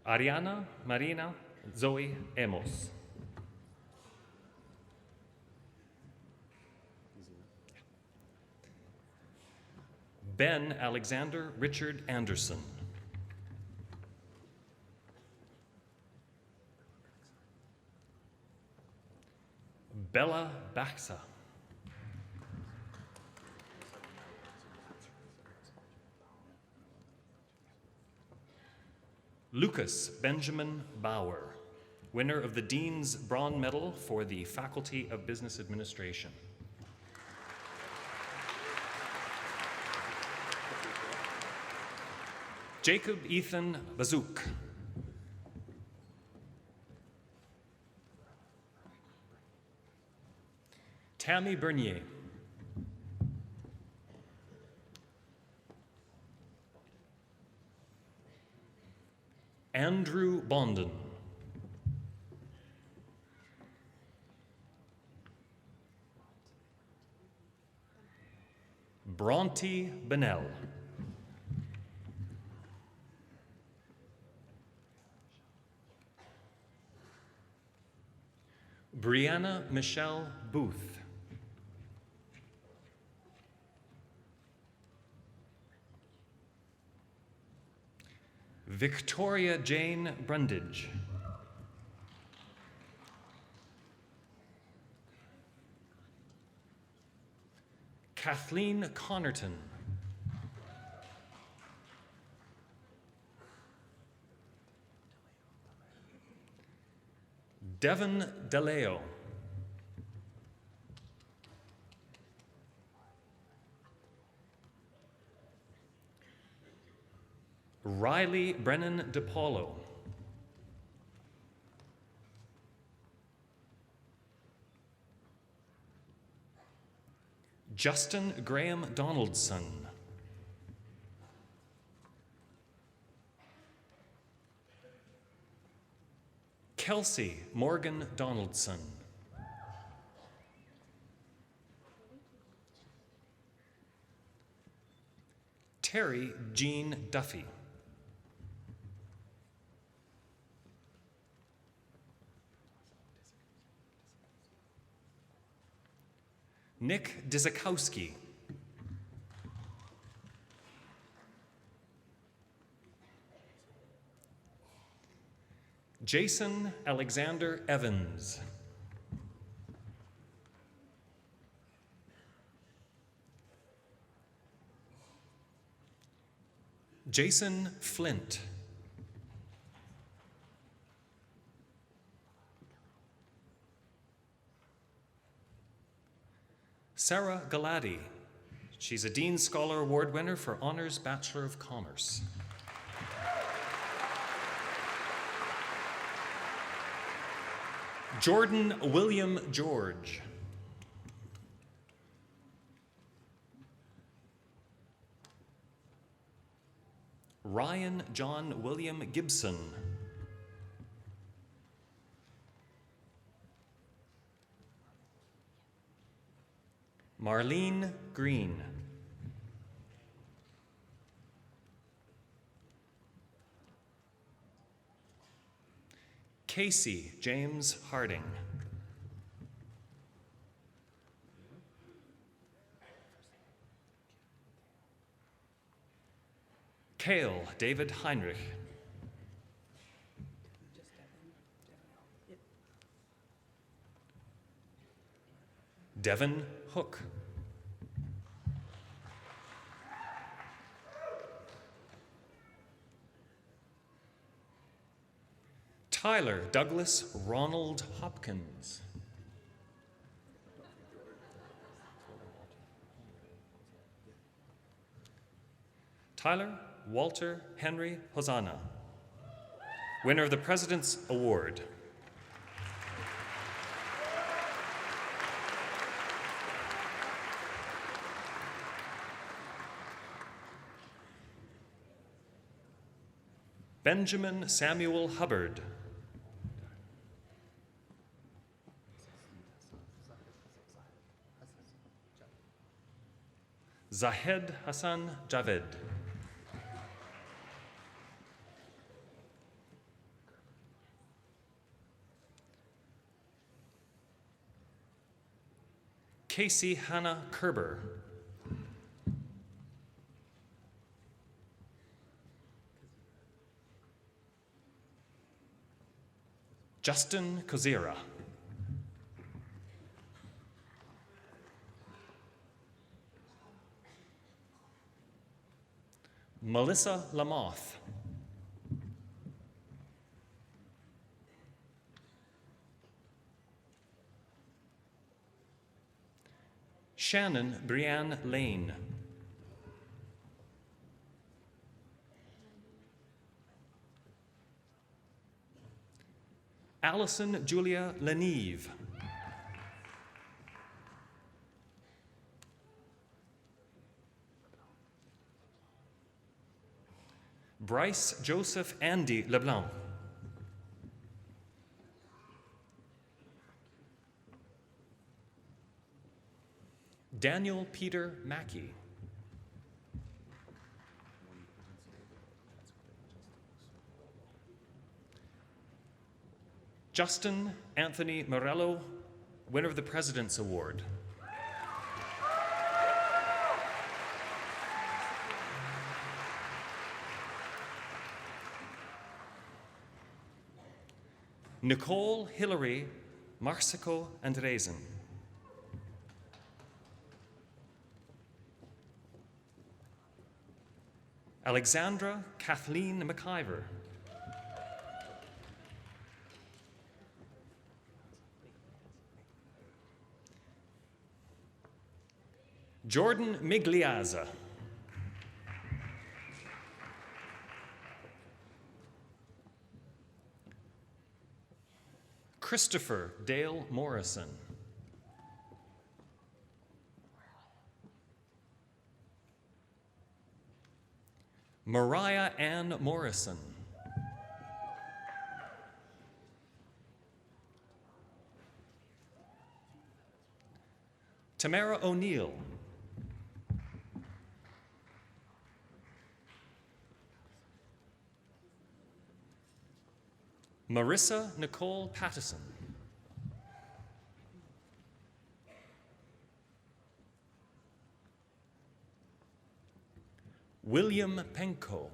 Ariana Marina Zoe Emos. Ben Alexander Richard Anderson. Bella Baxa. Lucas Benjamin Bauer, winner of the Dean's Bronze Medal for the Faculty of Business Administration. Jacob Ethan Bazook. Tammy Bernier. Andrew Bonden. Bronte Bennell. Brianna Michelle Booth. Victoria Jane Brundage. Kathleen Connerton. Devon DeLeo. Riley Brennan DePaulo. Justin Graham Donaldson. Kelsey Morgan Donaldson. Terry Jean Duffy. Nick Dizakowski. Jason Alexander Evans. Jason Flint. Sarah Galati. She's a Dean Scholar Award winner for Honors Bachelor of Commerce. Jordan William George. Ryan John William Gibson. Marlene Green. Casey James Harding. Cale David Heinrich. Devin Hook. Tyler Douglas Ronald Hopkins. Tyler Walter Henry Hosanna, winner of the President's Award. Benjamin Samuel Hubbard. Zahed Hassan Javed. Casey Hannah Kerber. Justin Kozira. Melissa Lamoth. Shannon Brianne Lane. Allison Julia Leneve. Bryce Joseph Andy LeBlanc. Daniel Peter Mackey. Justin Anthony Morello, winner of the President's Award. Nicole Hillary Marsico Andresen. Alexandra Kathleen McIver. Jordan Migliazza. Christopher Dale Morrison. Mariah Ann Morrison. Tamara O'Neill. Marissa Nicole Pattison. William Penko.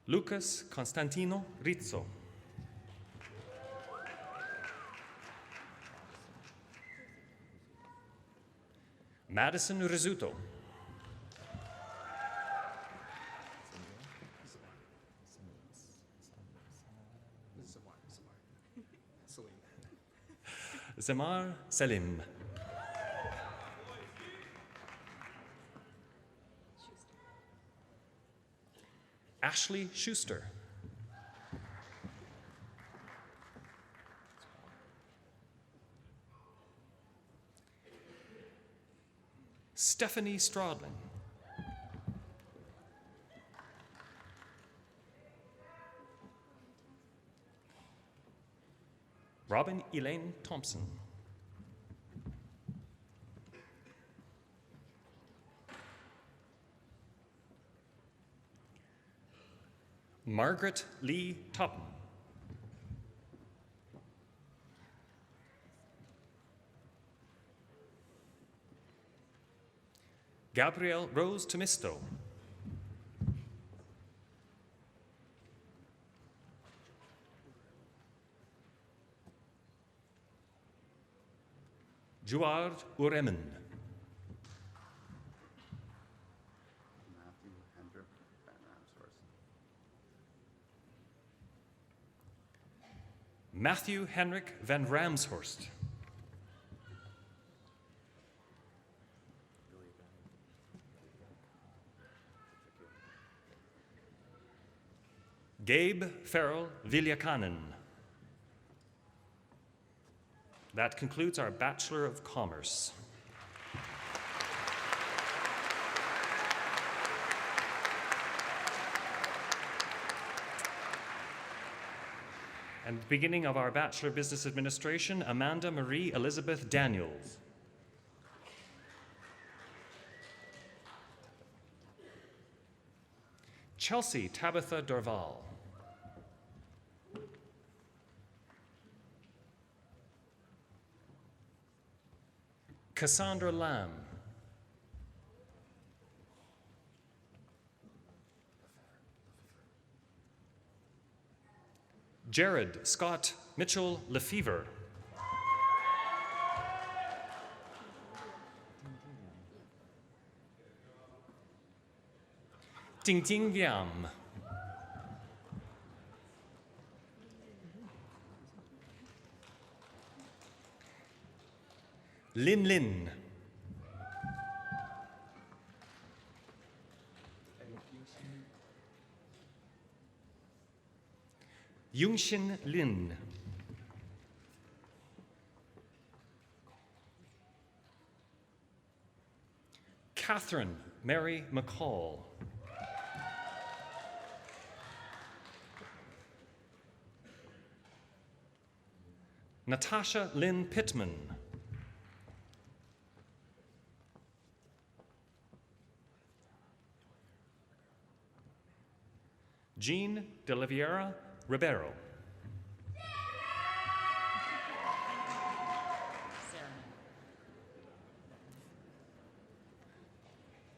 Lucas Constantino Rizzo. Madison Rizzuto. Zamar Salim. Ashley Schuster. Stephanie Stradlin. Robin Elaine Thompson. Margaret Lee Topham. Gabrielle Rose Tomisto. Juard Uremen. Matthew Henrik van Ramshorst. Gabe Farrell Viljakanen. That concludes our Bachelor of Commerce. And the beginning of our Bachelor of Business Administration, Amanda Marie Elizabeth Daniels. Chelsea Tabitha Dorval. Cassandra Lamb. Jared Scott Mitchell Lefevre. Ting Ting Viam. Lin Lin. Yungxin Lin. Catherine Mary McCall. Natasha Lynn Pittman. Jean de Oliveira Ribeiro.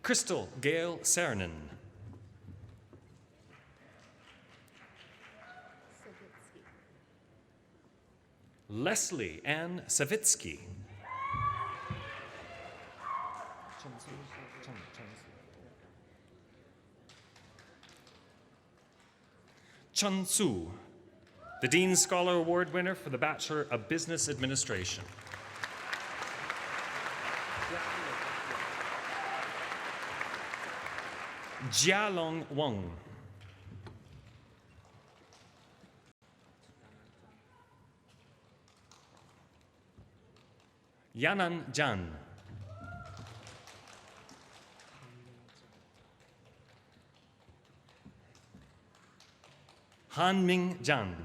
Crystal Gail Cernan. Leslie Ann Savitsky. Chun Su, the Dean Scholar Award winner for the Bachelor of Business Administration. Jialong Wang. Yanan Jan. Han Ming Jan.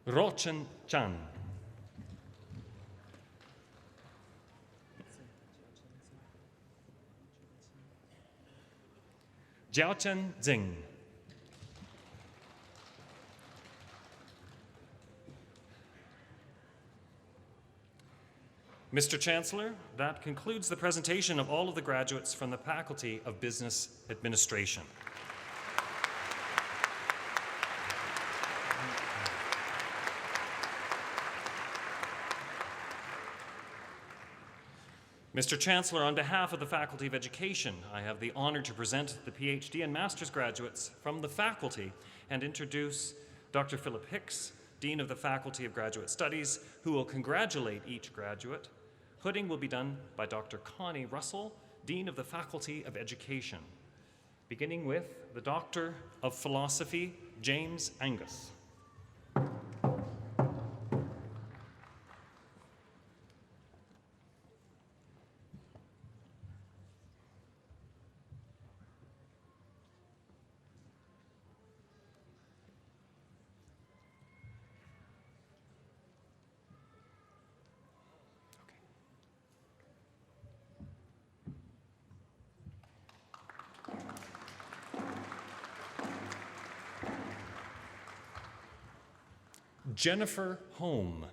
Rochen Chan. Jiaochen Zing. Mr. Chancellor, that concludes the presentation of all of the graduates from the Faculty of Business Administration. Mr. Chancellor, on behalf of the Faculty of Education, I have the honor to present the PhD and Master's graduates from the faculty and introduce Dr. Philip Hicks, Dean of the Faculty of Graduate Studies, who will congratulate each graduate. Hooding will be done by Dr. Connie Russell, Dean of the Faculty of Education, beginning with the Doctor of Philosophy, James Angus. Jennifer Home.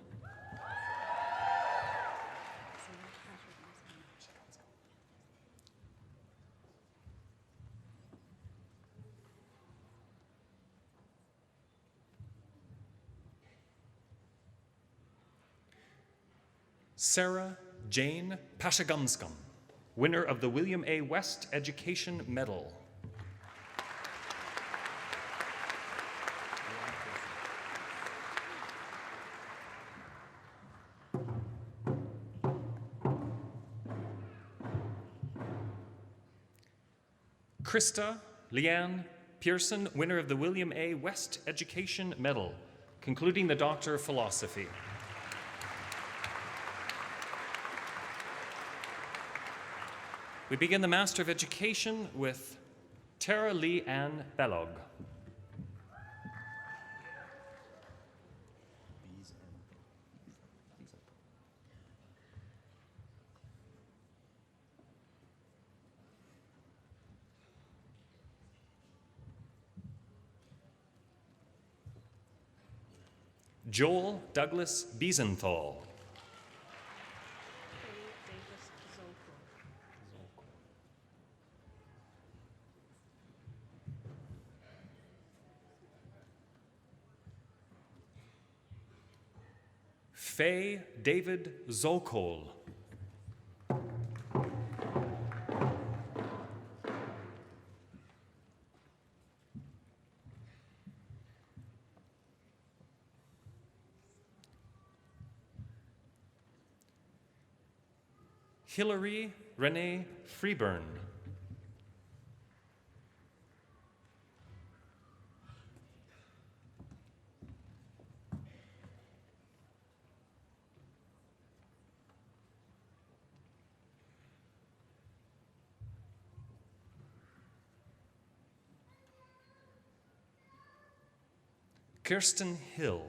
Sarah Jane Pashagumskum, winner of the William A. West Education Medal. Krista Leanne Pearson, winner of the William A. West Education Medal, concluding the Doctor of Philosophy. We begin the Master of Education with Tara Lee Ann Bellog. Joel Douglas Biesenthal. Faye David Zokol. Hilary Renee Freeburn. Kirsten Hill.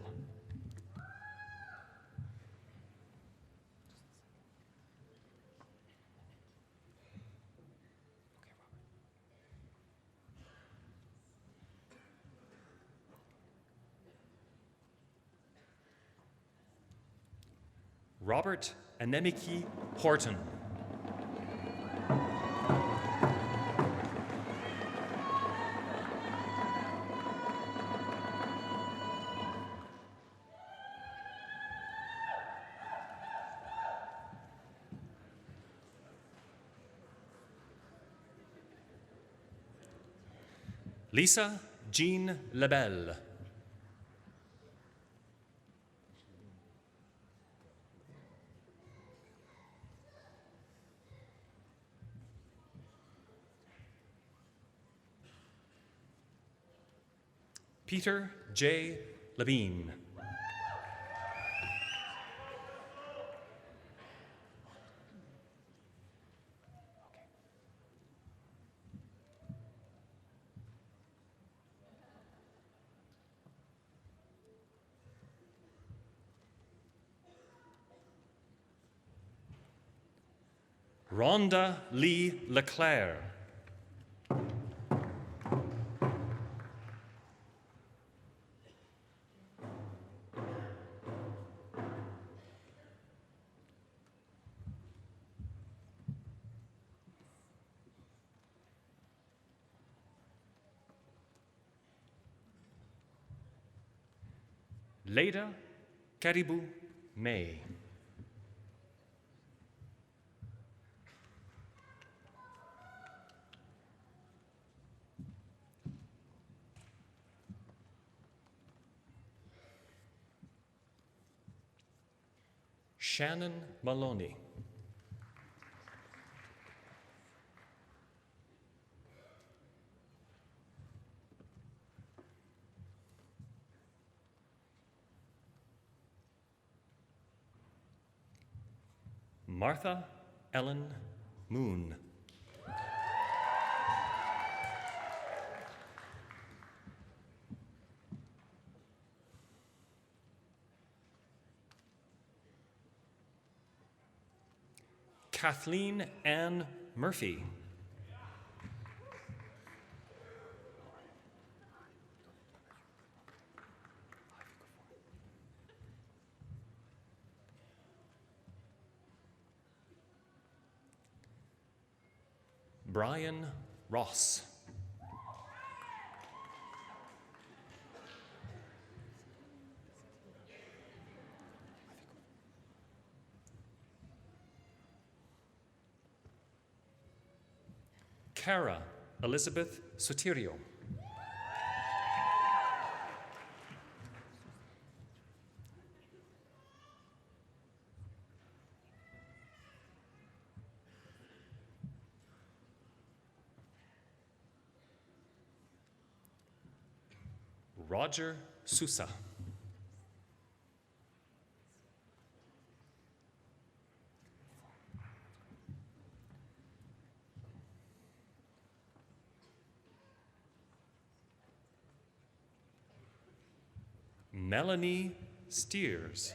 Robert Anemiki Horton. Lisa Jean Lebel. Peter J. Labine. Rhonda Lee Leclerc. Leda Caribou May. Shannon Maloney. Martha Ellen Moon. Kathleen Ann Murphy. Brian Ross. Cara Elizabeth Sotirio. Roger Sousa. Melanie Steers.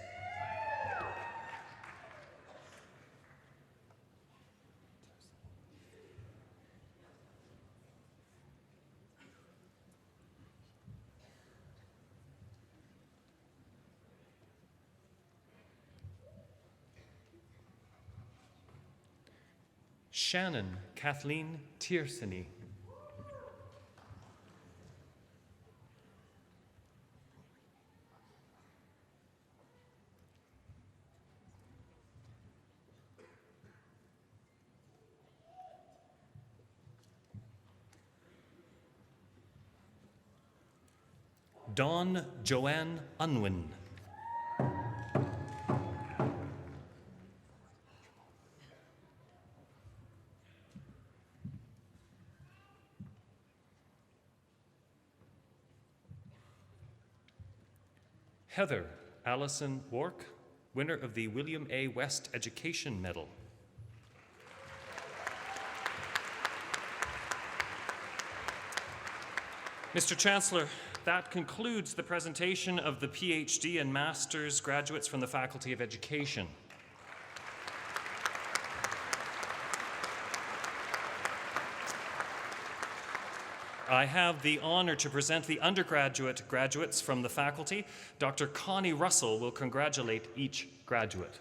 Shannon Kathleen Tiersany. Dawn Joanne Unwin. Heather Allison Wark, winner of the William A. West Education Medal. Mr. Chancellor, that concludes the presentation of the PhD and Master's graduates from the Faculty of Education. I have the honor to present the undergraduate graduates from the faculty. Dr. Connie Russell will congratulate each graduate.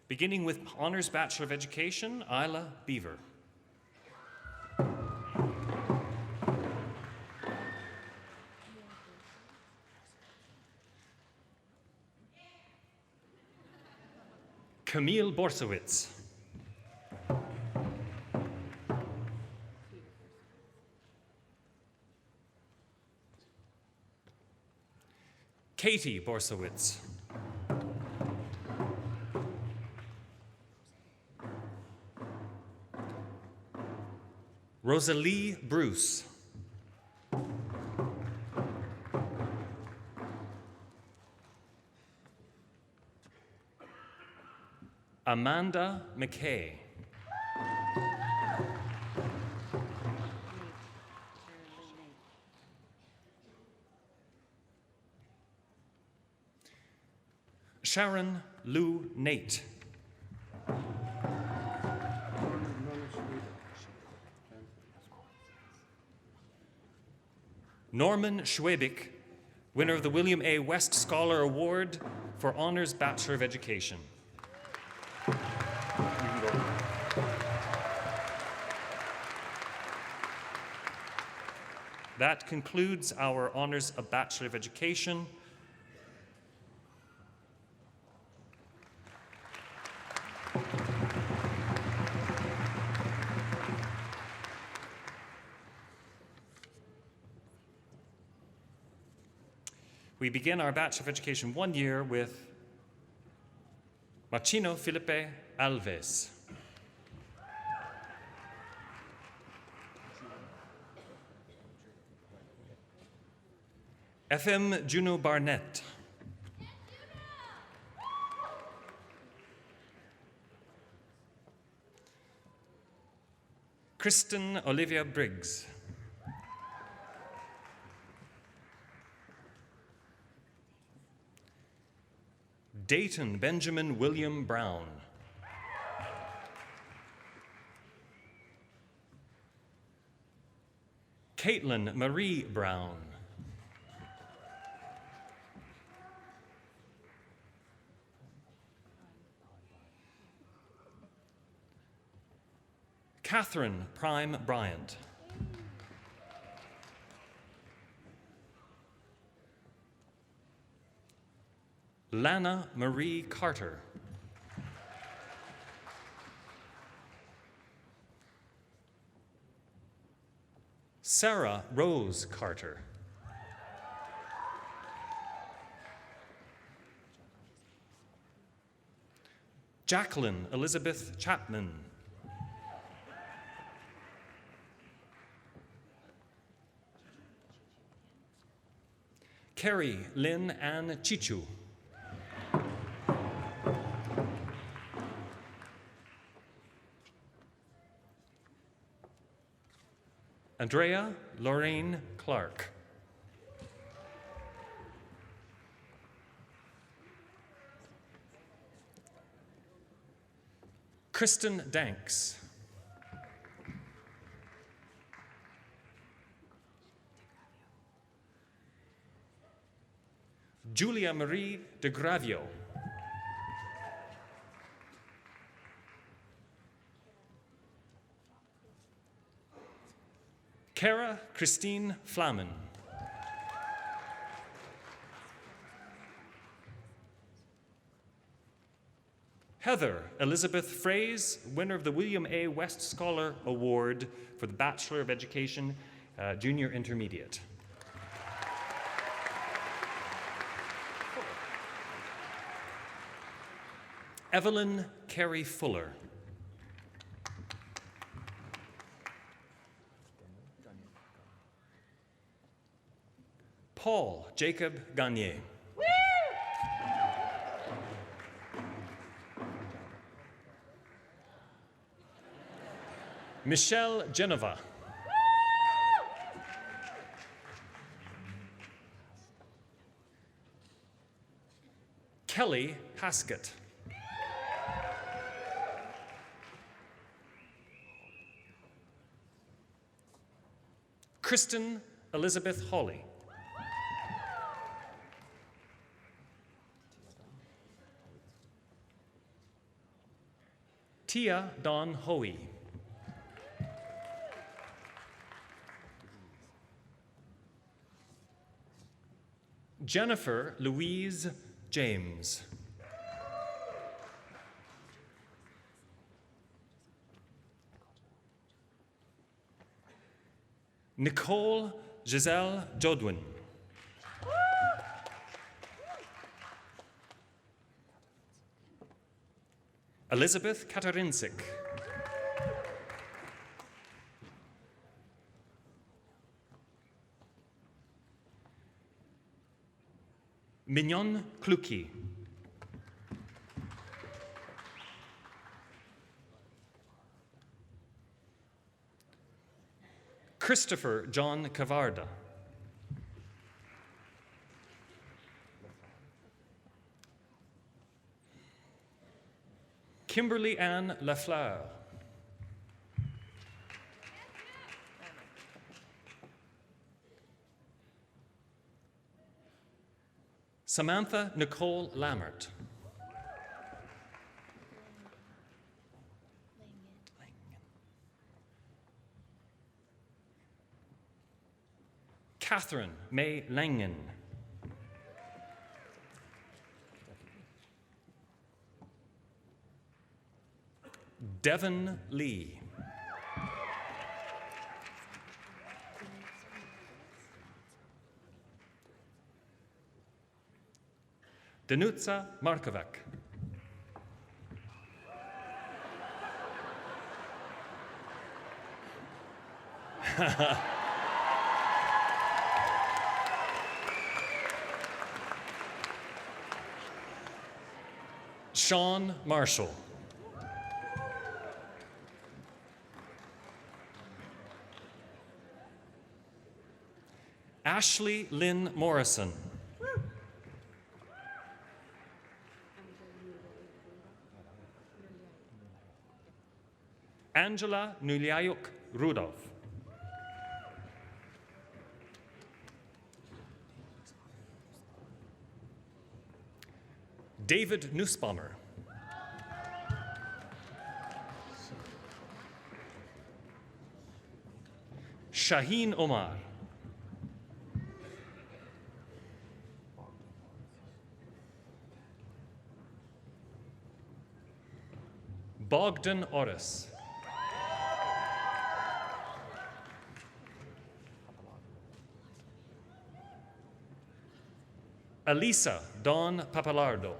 Beginning with Honors Bachelor of Education, Isla Beaver. Camille Borsowitz. Katie Borsowitz. Rosalie Bruce. Amanda McKay. Sharon Lou Nate. Norman Schwabik, winner of the William A. West Scholar Award for Honors Bachelor of Education. That concludes our Honors of Bachelor of Education. We begin our Bachelor of Education 1 year with Machino Felipe Alves. FM Juno Barnett. Kristen Olivia Briggs. Dayton Benjamin William Brown. Caitlin Marie Brown. Catherine Prime Bryant. Lana Marie Carter. Sarah Rose Carter. Jacqueline Elizabeth Chapman. Carrie Lynn Ann Chichu. Andrea Lorraine Clark. Kristen Danks. Julia Marie de Gravio. Cara Christine Flamen. Heather Elizabeth Fraze, winner of the William A. West Scholar Award for the Bachelor of Education, Junior Intermediate. Evelyn Carey Fuller. Paul Jacob Gagné. Michelle Genova. Kelly Haskett. Kristen Elizabeth Hawley. Tia Dawn Hoey. Jennifer Louise James. Nicole Giselle Jodwin. Elizabeth Katarinsik. Mignon Kluki. Christopher John Cavarda. Kimberly Ann Lafleur. Samantha Nicole Lammert. Catherine May Langen. Devon Lee. Danuta Markovac. Sean Marshall. Ashley Lynn Morrison. Angela Nuliayuk Rudolph. David Nussbaumer. Shaheen Omar. Bogdan Oris. Elisa Dawn Papalardo.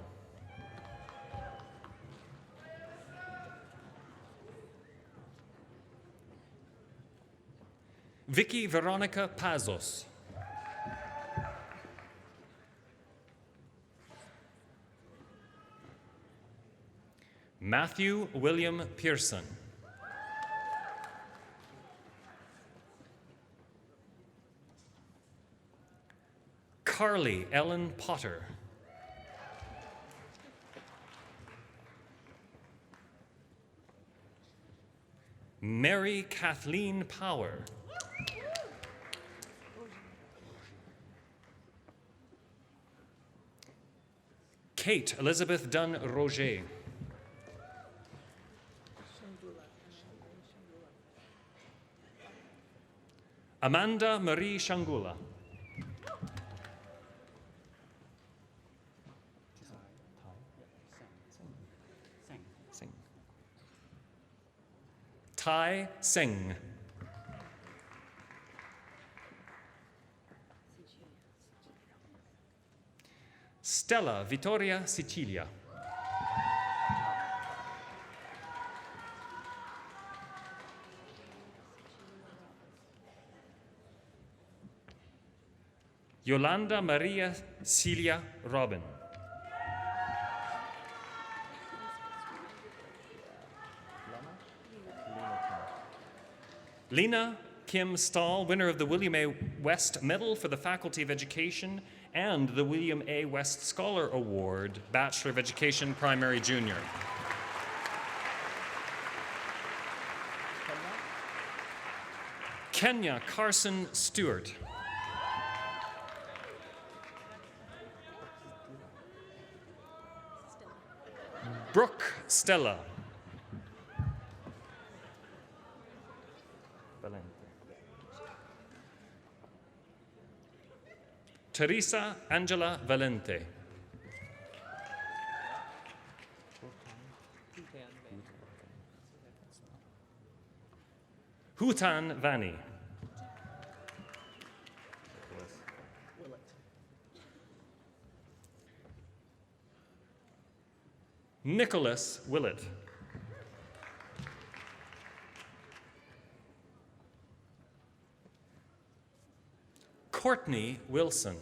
Vicky Veronica Pazos. Matthew William Pearson. Carly Ellen Potter. Mary Kathleen Power. Kate Elizabeth Dunn Roger. Amanda Marie Shangula. Tai Singh. Stella Vittoria Sicilia. Yolanda Maria Celia Robin. Lena Kim Stahl, winner of the William A. West Medal for the Faculty of Education and the William A. West Scholar Award, Bachelor of Education, Primary Junior. Kenya Carson Stewart. Brooke Stella. Teresa Angela Valente. Hutan Vani. Nicholas Willett. Courtney Wilson.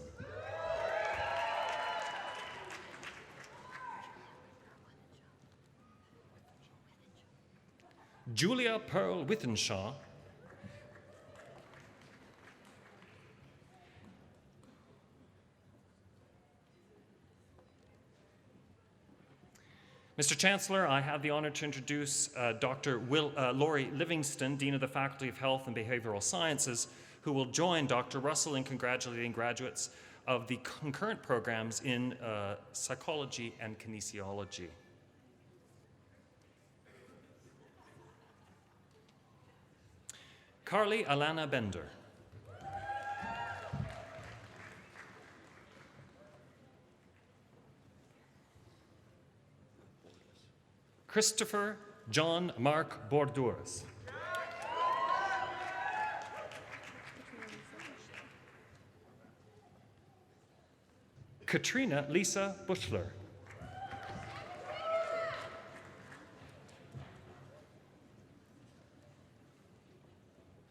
Julia Pearl Withenshaw. Mr. Chancellor, I have the honor to introduce Dr. Laurie Livingston, Dean of the Faculty of Health and Behavioral Sciences, who will join Dr. Russell in congratulating graduates of the concurrent programs in psychology and kinesiology. Carly Alana Bender. Christopher John Mark Bordures. Katrina Lisa Bushler.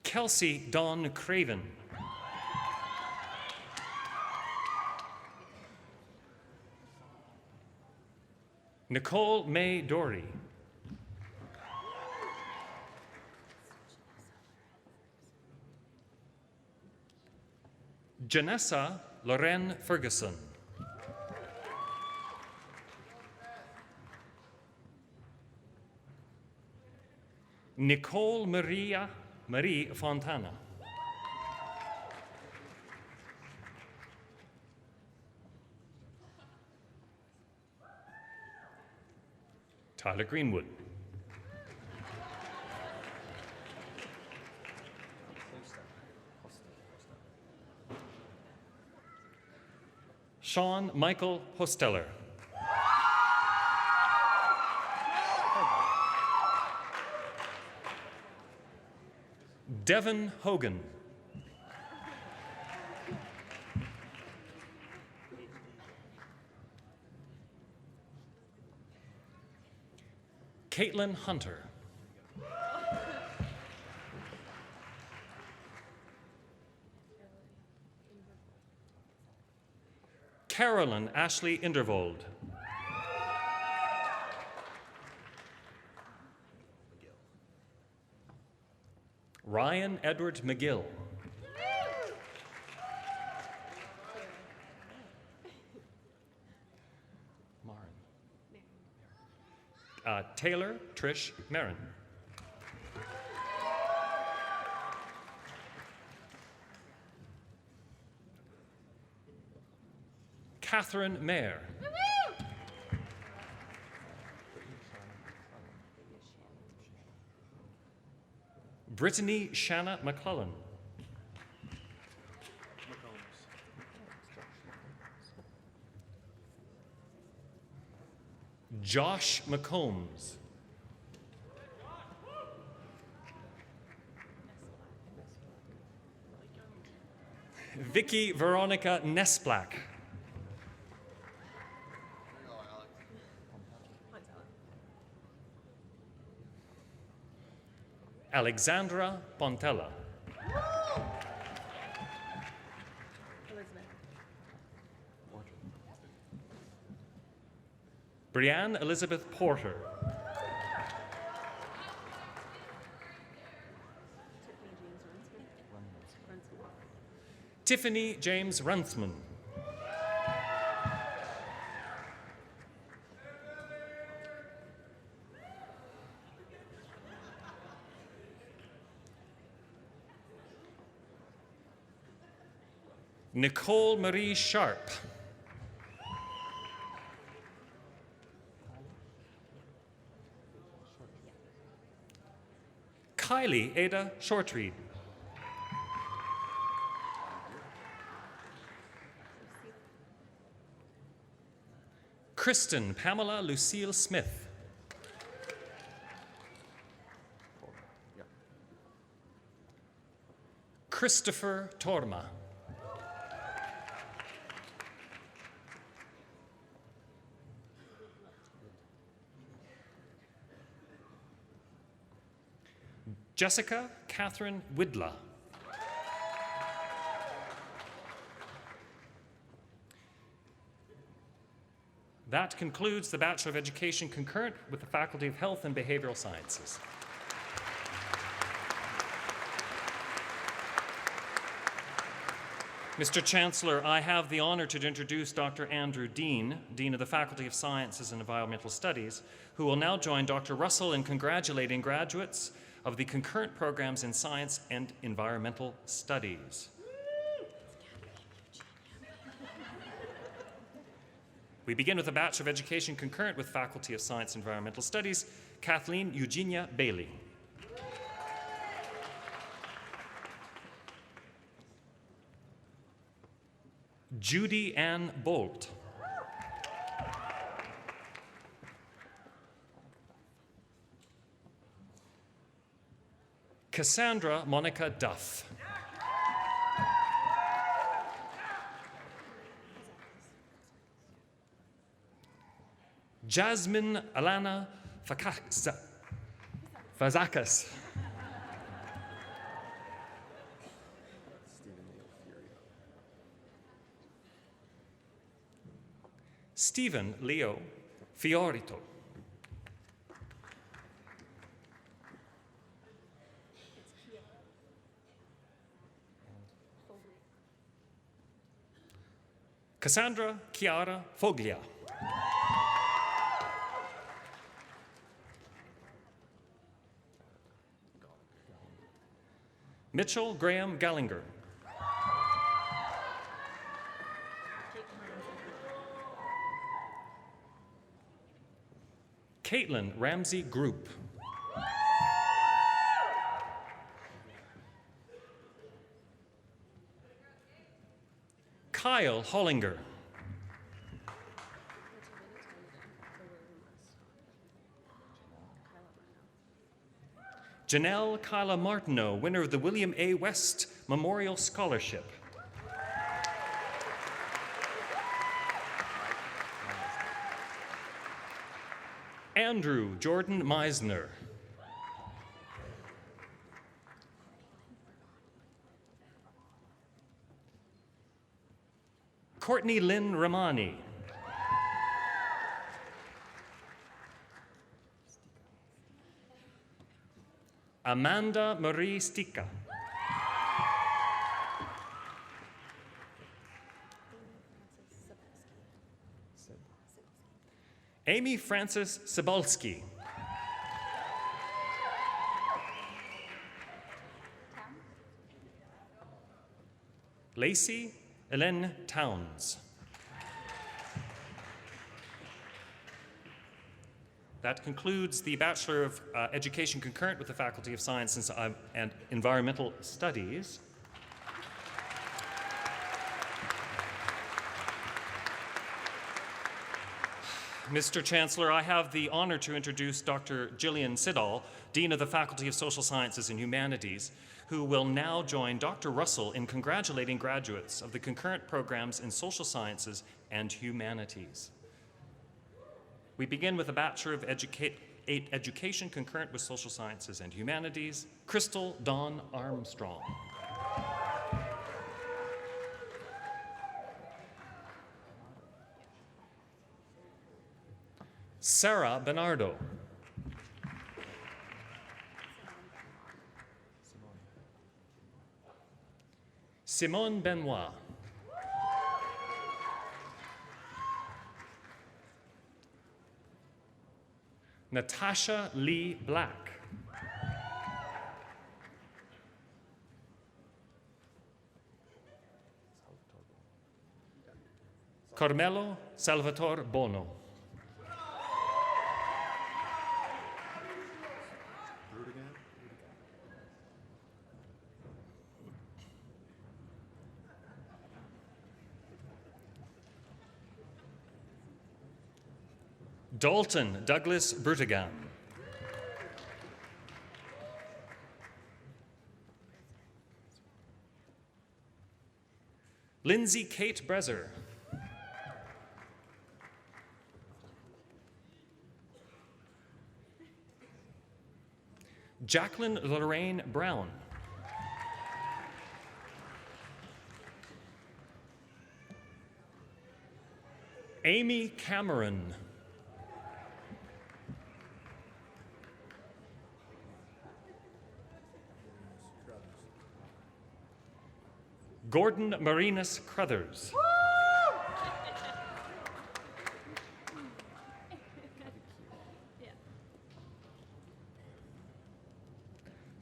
Kelsey Dawn Craven. Nicole May Dory. Janessa Loren Ferguson. Nicole Marie Fontana. Tyler Greenwood. Sean Michael Hosteller. Devin Hogan. Caitlin Hunter. Carolyn Ashley Indervold. Ryan Edward McGill. Taylor Trish Marin. Catherine Mayer. Brittany Shanna McClellan. Josh McCombs. Vicky Veronica Nesplack. Alexandra Pontella. Brianne Elizabeth Porter. Tiffany James Runsman. Nicole Marie Sharp. Kylie Ada Shortreed. Kristen Pamela Lucille Smith. Christopher Torma. Jessica Catherine Widla. That concludes the Bachelor of Education concurrent with the Faculty of Health and Behavioral Sciences. Mr. Chancellor, I have the honor to introduce Dr. Andrew Dean, Dean of the Faculty of Sciences and Environmental Studies, who will now join Dr. Russell in congratulating graduates of the concurrent programs in Science and Environmental Studies. We begin with the Bachelor of Education concurrent with Faculty of Science and Environmental Studies, Kathleen Eugenia Bailey. Judy Ann Bolt. Cassandra Monica Duff. Jasmine Alana Fazakas. Stephen Leo Fiorito. Cassandra Chiara Foglia. Mitchell Graham Gallinger. Caitlin Ramsey Group. Kyle Hollinger. Janelle Kyla Martineau, winner of the William A. West Memorial Scholarship. Andrew Jordan Meisner. Courtney Lynn Romani. Amanda Marie Stika. Amy Frances Cebulski. Lacey Ellen Towns. That concludes the Bachelor of Education concurrent with the Faculty of Science and Environmental Studies. Mr. Chancellor, I have the honor to introduce Dr. Gillian Siddall, Dean of the Faculty of Social Sciences and Humanities, who will now join Dr. Russell in congratulating graduates of the concurrent programs in Social Sciences and Humanities. We begin with a Bachelor of Education concurrent with Social Sciences and Humanities, Crystal Dawn Armstrong. Sarah Bernardo. Simone Benoit. Natasha Lee Black. Carmelo Salvatore Bono. Dalton Douglas Bertigan. Lindsay Kate Brezer. Jacqueline Lorraine Brown. Amy Cameron. Gordon Marinus Crothers.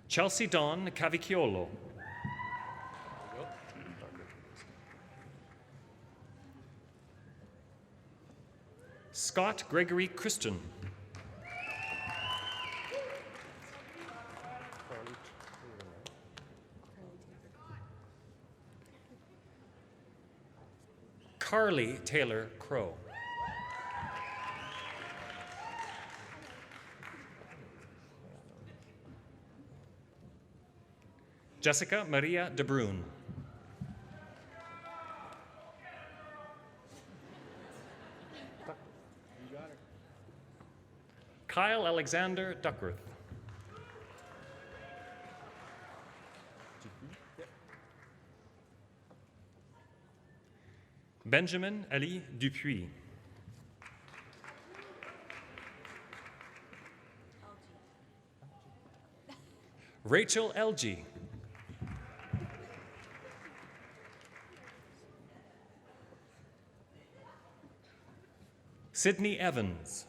Chelsea Dawn Cavicchiolo. Scott Gregory Christian. Carly Taylor Crow. Jessica Maria De Bruin. Kyle Alexander Duckworth. Benjamin Ali Dupuis. Rachel Elgie. Sydney Evans.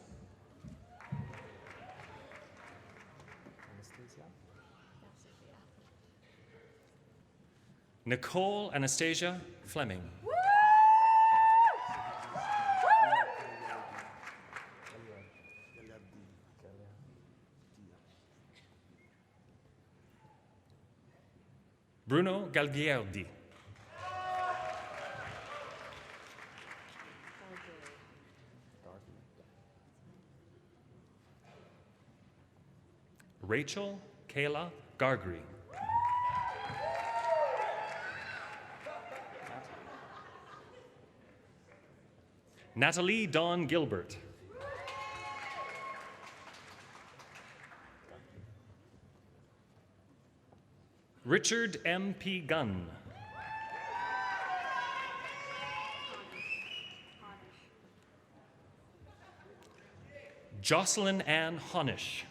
Nicole Anastasia Fleming. Bruno Galvierdi. Rachel Kayla Gargry. Natalie Dawn Gilbert. Richard M.P. Gunn. Jocelyn Ann Honish.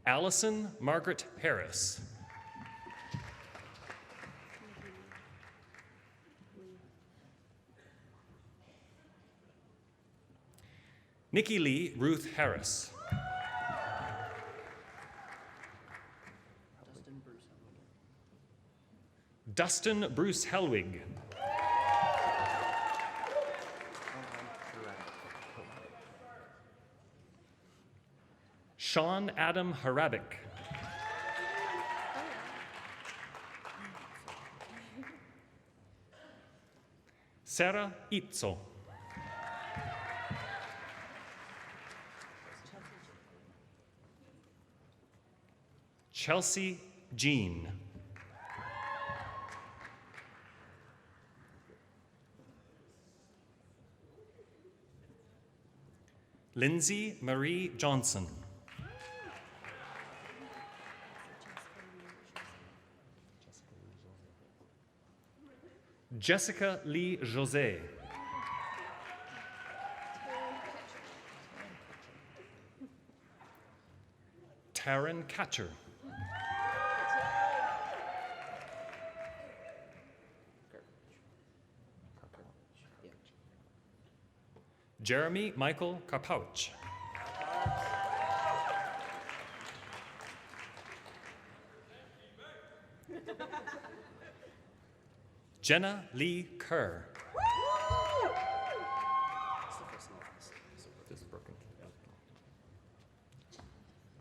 Allison Margaret Harris. Nikki Lee Ruth Harris. Dustin Bruce Helwig. Sean Adam Harabik. Sarah Itzo. Chelsea Jean. Lindsay Marie Johnson. Jessica Lee Jose. Taryn Catcher. Jeremy Michael Karpauch. Jenna Lee Kerr.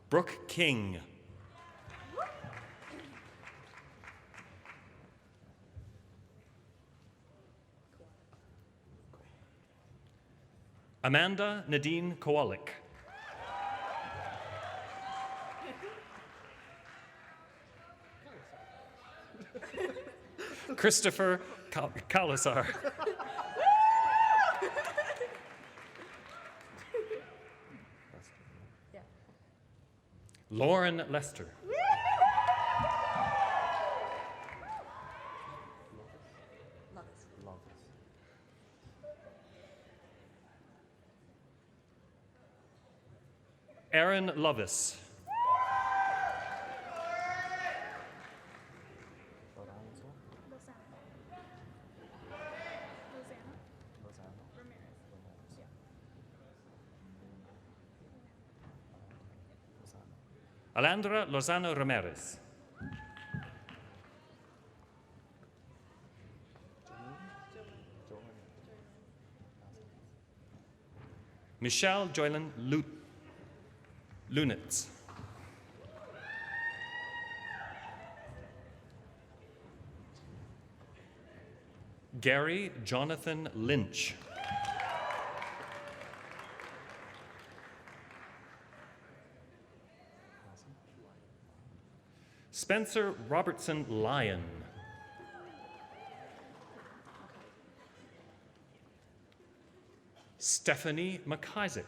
Brooke King. Amanda Nadine Kowalik. Christopher Kalasar. Lauren Lester. Aaron Lovis. Alandra Lozano Ramirez. Michelle Joylan Lunitz. Gary Jonathan Lynch. Spencer Robertson Lyon. Stephanie McIsaac.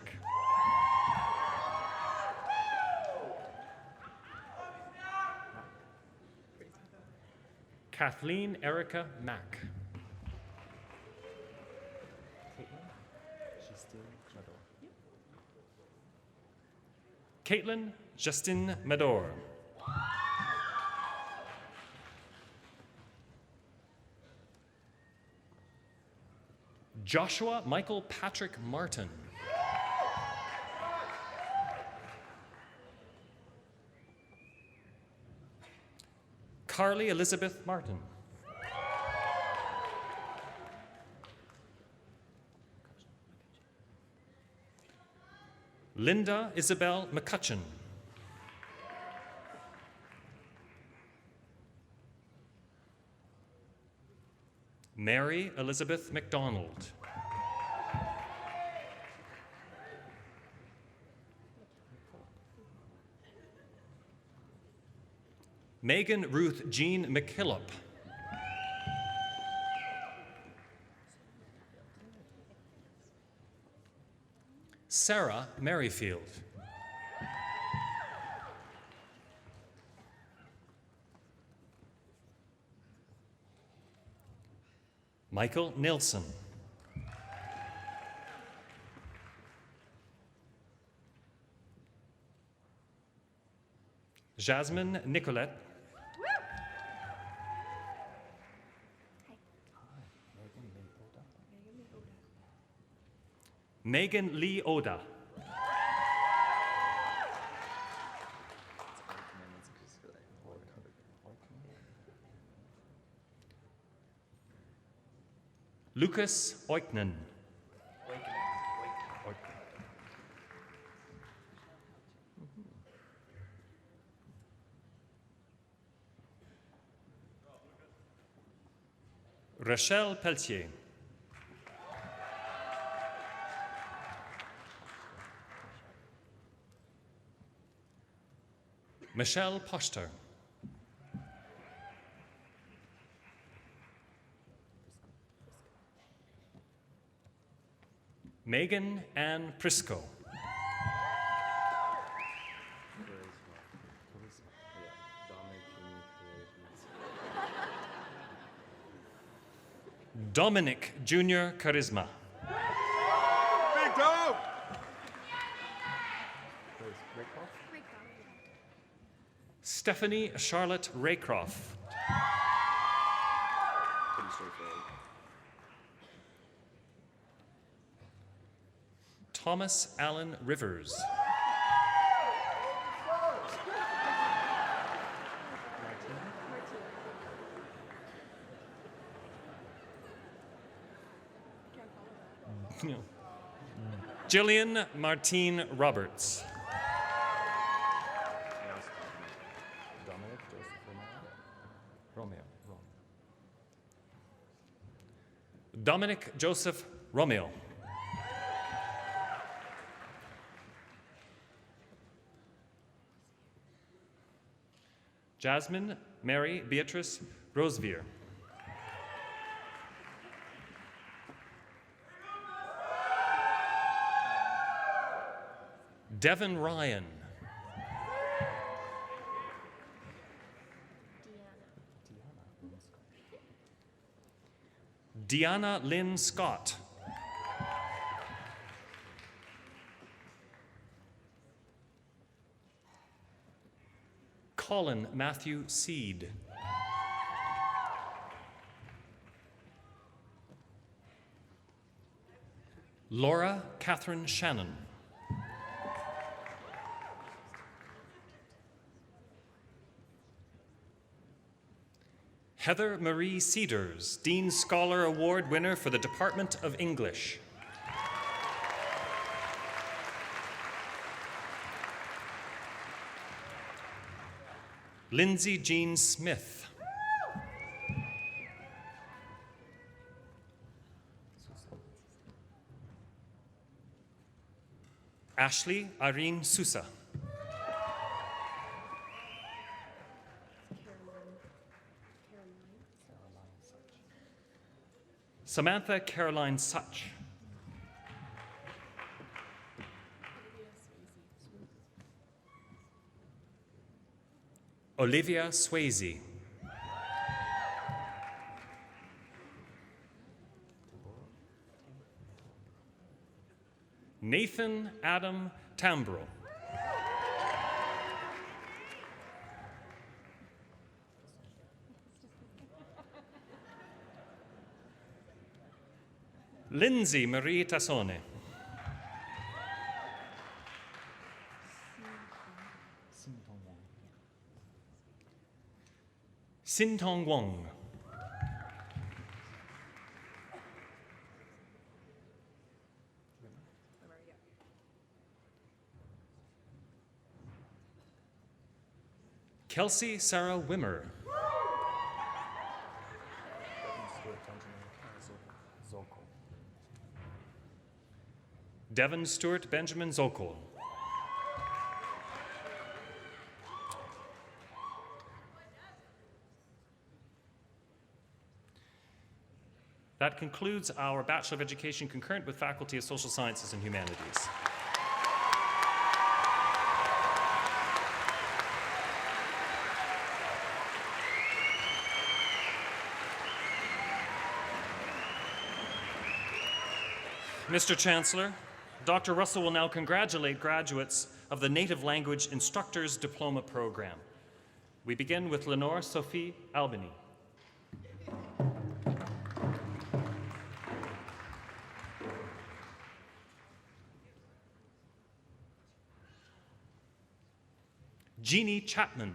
Kathleen Erica Mack. Caitlin Justin Medor. Joshua Michael Patrick Martin. Carly Elizabeth Martin. Linda Isabel McCutcheon. Mary Elizabeth McDonald. Megan Ruth Jean McKillop. Sarah Merrifield. Michael Nilsson. Jasmine Nicolette. Megan Lee Oda. Lucas Oiknen. Rachelle Pelletier. Michelle Poster. Megan Ann Prisco. Dominic Jr. Charisma. Big Dom! Stephanie Charlotte Raycroft. Thomas Allen Rivers. Jillian Martine Roberts. Dominic Joseph Romeo. Jasmine Mary Beatrice Rosevier. Devin Ryan. Deanna Lynn Scott. Colin Matthew Seed. Laura Catherine Shannon. Heather Marie Cedars, Dean Scholar Award winner for the Department of English. Lindsay Jean Smith. Ashley Irene Sousa. Samantha Caroline Such. Olivia Swayze. Nathan Adam Tambro. Lindsay Marie Tassone. Sin Tong Wong. Kelsey Sarah Wimmer. Devin Stewart Benjamin Zokol. That concludes our Bachelor of Education concurrent with Faculty of Social Sciences and Humanities. Mr. Chancellor, Dr. Russell will now congratulate graduates of the Native Language Instructors Diploma Program. We begin with Lenore Sophie Albany. Jeannie Chapman.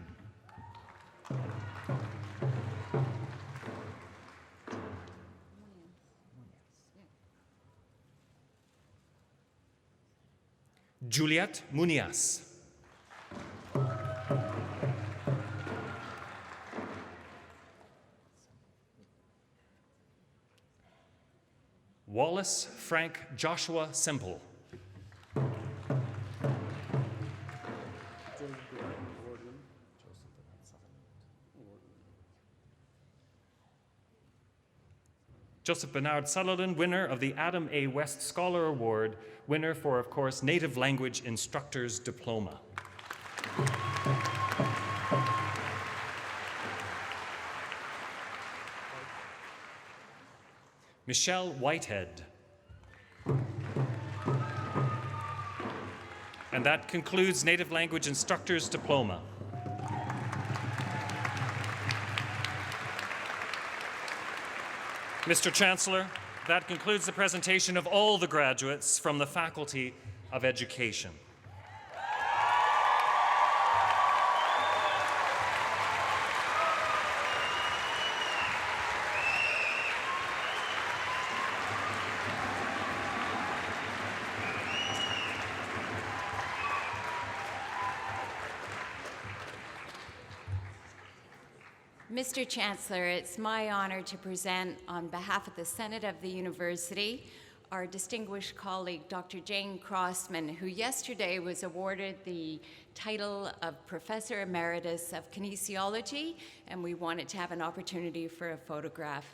Juliette Munias. Wallace Frank Joshua Semple. Joseph Bernard Sutherland, winner of the Adam A. West Scholar Award, winner for, of course, Native Language Instructors Diploma. Michelle Whitehead. And that concludes Native Language Instructor's Diploma. Mr. Chancellor, that concludes the presentation of all the graduates from the Faculty of Education. Mr. Chancellor, it's my honor to present on behalf of the Senate of the University our distinguished colleague, Dr. Jane Crossman, who yesterday was awarded the title of Professor Emeritus of Kinesiology, and we wanted to have an opportunity for a photograph.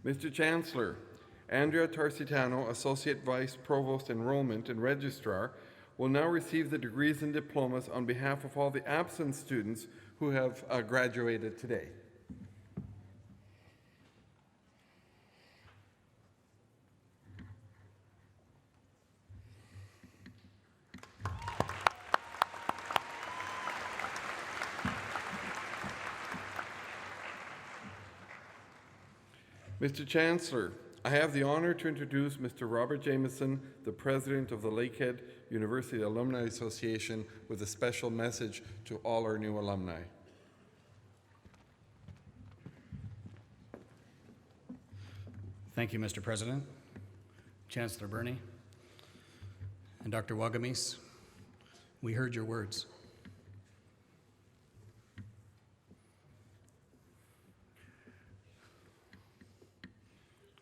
Mr. Chancellor, Andrea Tarsitano, Associate Vice Provost Enrollment and Registrar, will now receive the degrees and diplomas on behalf of all the absent students who have graduated today. Mr. Chancellor, I have the honor to introduce Mr. Robert Jameson, the President of the Lakehead University Alumni Association, with a special message to all our new alumni. Thank you, Mr. President, Chancellor Burney, and Dr. Wagamis. We heard your words.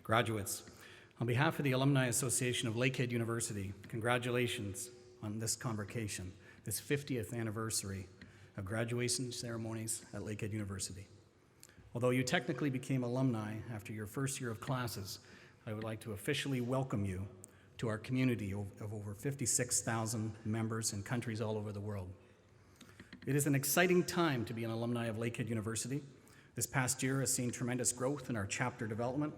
Graduates, on behalf of the Alumni Association of Lakehead University, congratulations on this convocation, this 50th anniversary of graduation ceremonies at Lakehead University. Although you technically became alumni after your first year of classes, I would like to officially welcome you to our community of over 56,000 members in countries all over the world. It is an exciting time to be an alumni of Lakehead University. This past year has seen tremendous growth in our chapter development.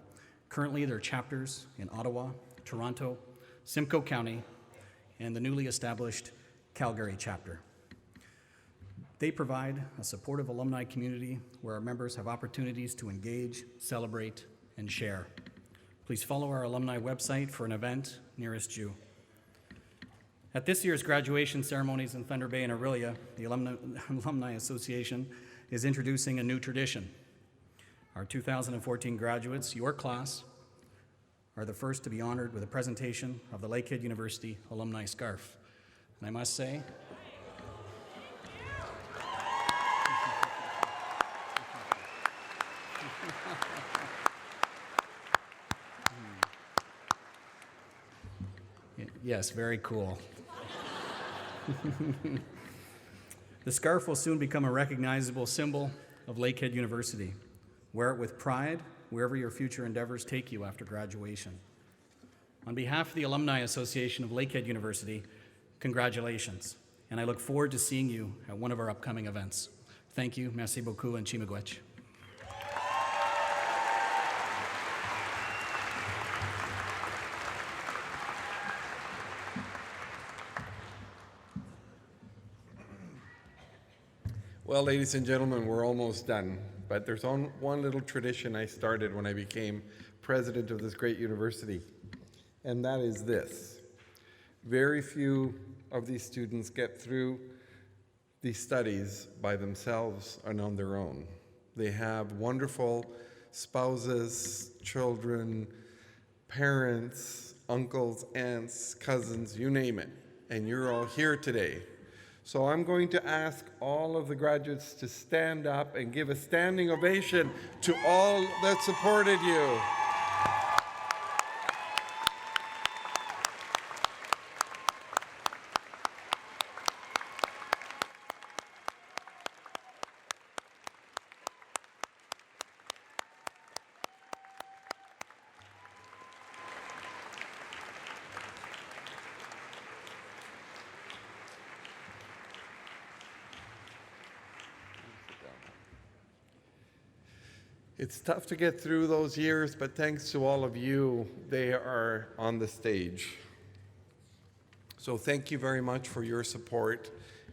Currently, there are chapters in Ottawa, Toronto, Simcoe County, and the newly established Calgary chapter. They provide a supportive alumni community where our members have opportunities to engage, celebrate, and share. Please follow our alumni website for an event nearest you. At this year's graduation ceremonies in Thunder Bay and Orillia, the Alumni Association is introducing a new tradition. Our 2014 graduates, your class, are the first to be honored with a presentation of the Lakehead University Alumni Scarf. And I must say, yes, very cool. The scarf will soon become a recognizable symbol of Lakehead University. Wear it with pride wherever your future endeavors take you after graduation. On behalf of the Alumni Association of Lakehead University, congratulations, and I look forward to seeing you at one of our upcoming events. Thank you, merci beaucoup, and chimigwech. Well, ladies and gentlemen, we're almost done. But there's one little tradition I started when I became president of this great university, and that is this. Very few of these students get through these studies by themselves and on their own. They have wonderful spouses, children, parents, uncles, aunts, cousins, you name it, and you're all here today. So I'm going to ask all of the graduates to stand up and give a standing ovation to all that supported you. It's tough to get through those years, but thanks to all of you, they are on the stage. So thank you very much for your support.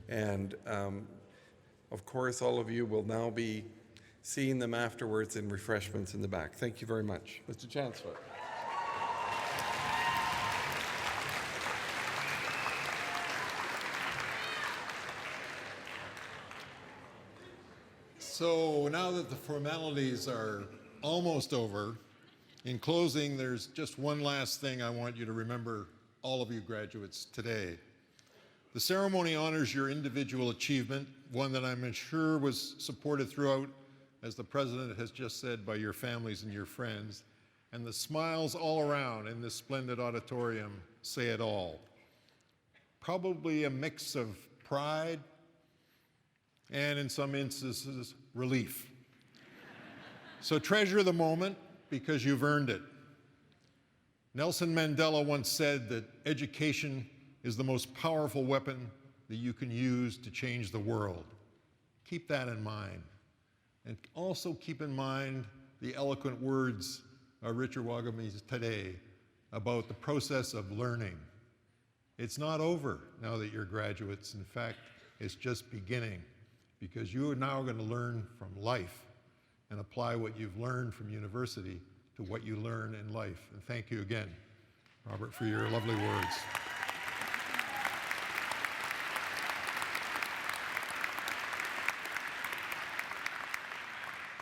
And of course, all of you will now be seeing them afterwards in refreshments in the back. Thank you very much. Mr. Chancellor. So now that the formalities are almost over, in closing, there's just one last thing I want you to remember, all of you graduates, today. The ceremony honors your individual achievement, one that I'm sure was supported throughout, as the President has just said, by your families and your friends. And the smiles all around in this splendid auditorium say it all. Probably a mix of pride and, in some instances, relief. So treasure the moment because you've earned it. Nelson Mandela once said that education is the most powerful weapon that you can use to change the world. Keep that in mind. And also keep in mind the eloquent words of Richard Wagamese today about the process of learning. It's not over now that you're graduates. In fact, it's just beginning, because you are now going to learn from life and apply what you've learned from university to what you learn in life. And thank you again, Robert, for your lovely words.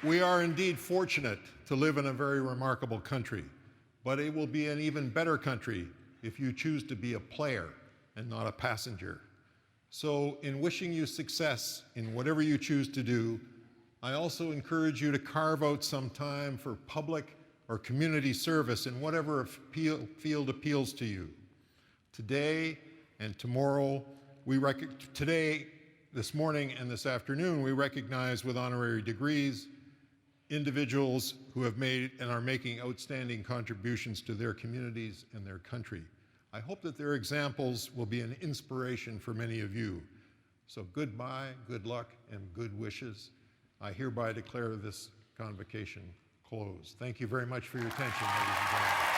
We are indeed fortunate to live in a very remarkable country, but it will be an even better country if you choose to be a player and not a passenger. So in wishing you success in whatever you choose to do, I also encourage you to carve out some time for public or community service in whatever field appeals to you. Today and tomorrow, this morning and this afternoon, we recognize with honorary degrees individuals who have made and are making outstanding contributions to their communities and their country. I hope that their examples will be an inspiration for many of you. So goodbye, good luck, and good wishes. I hereby declare this convocation closed. Thank you very much for your attention, ladies and gentlemen.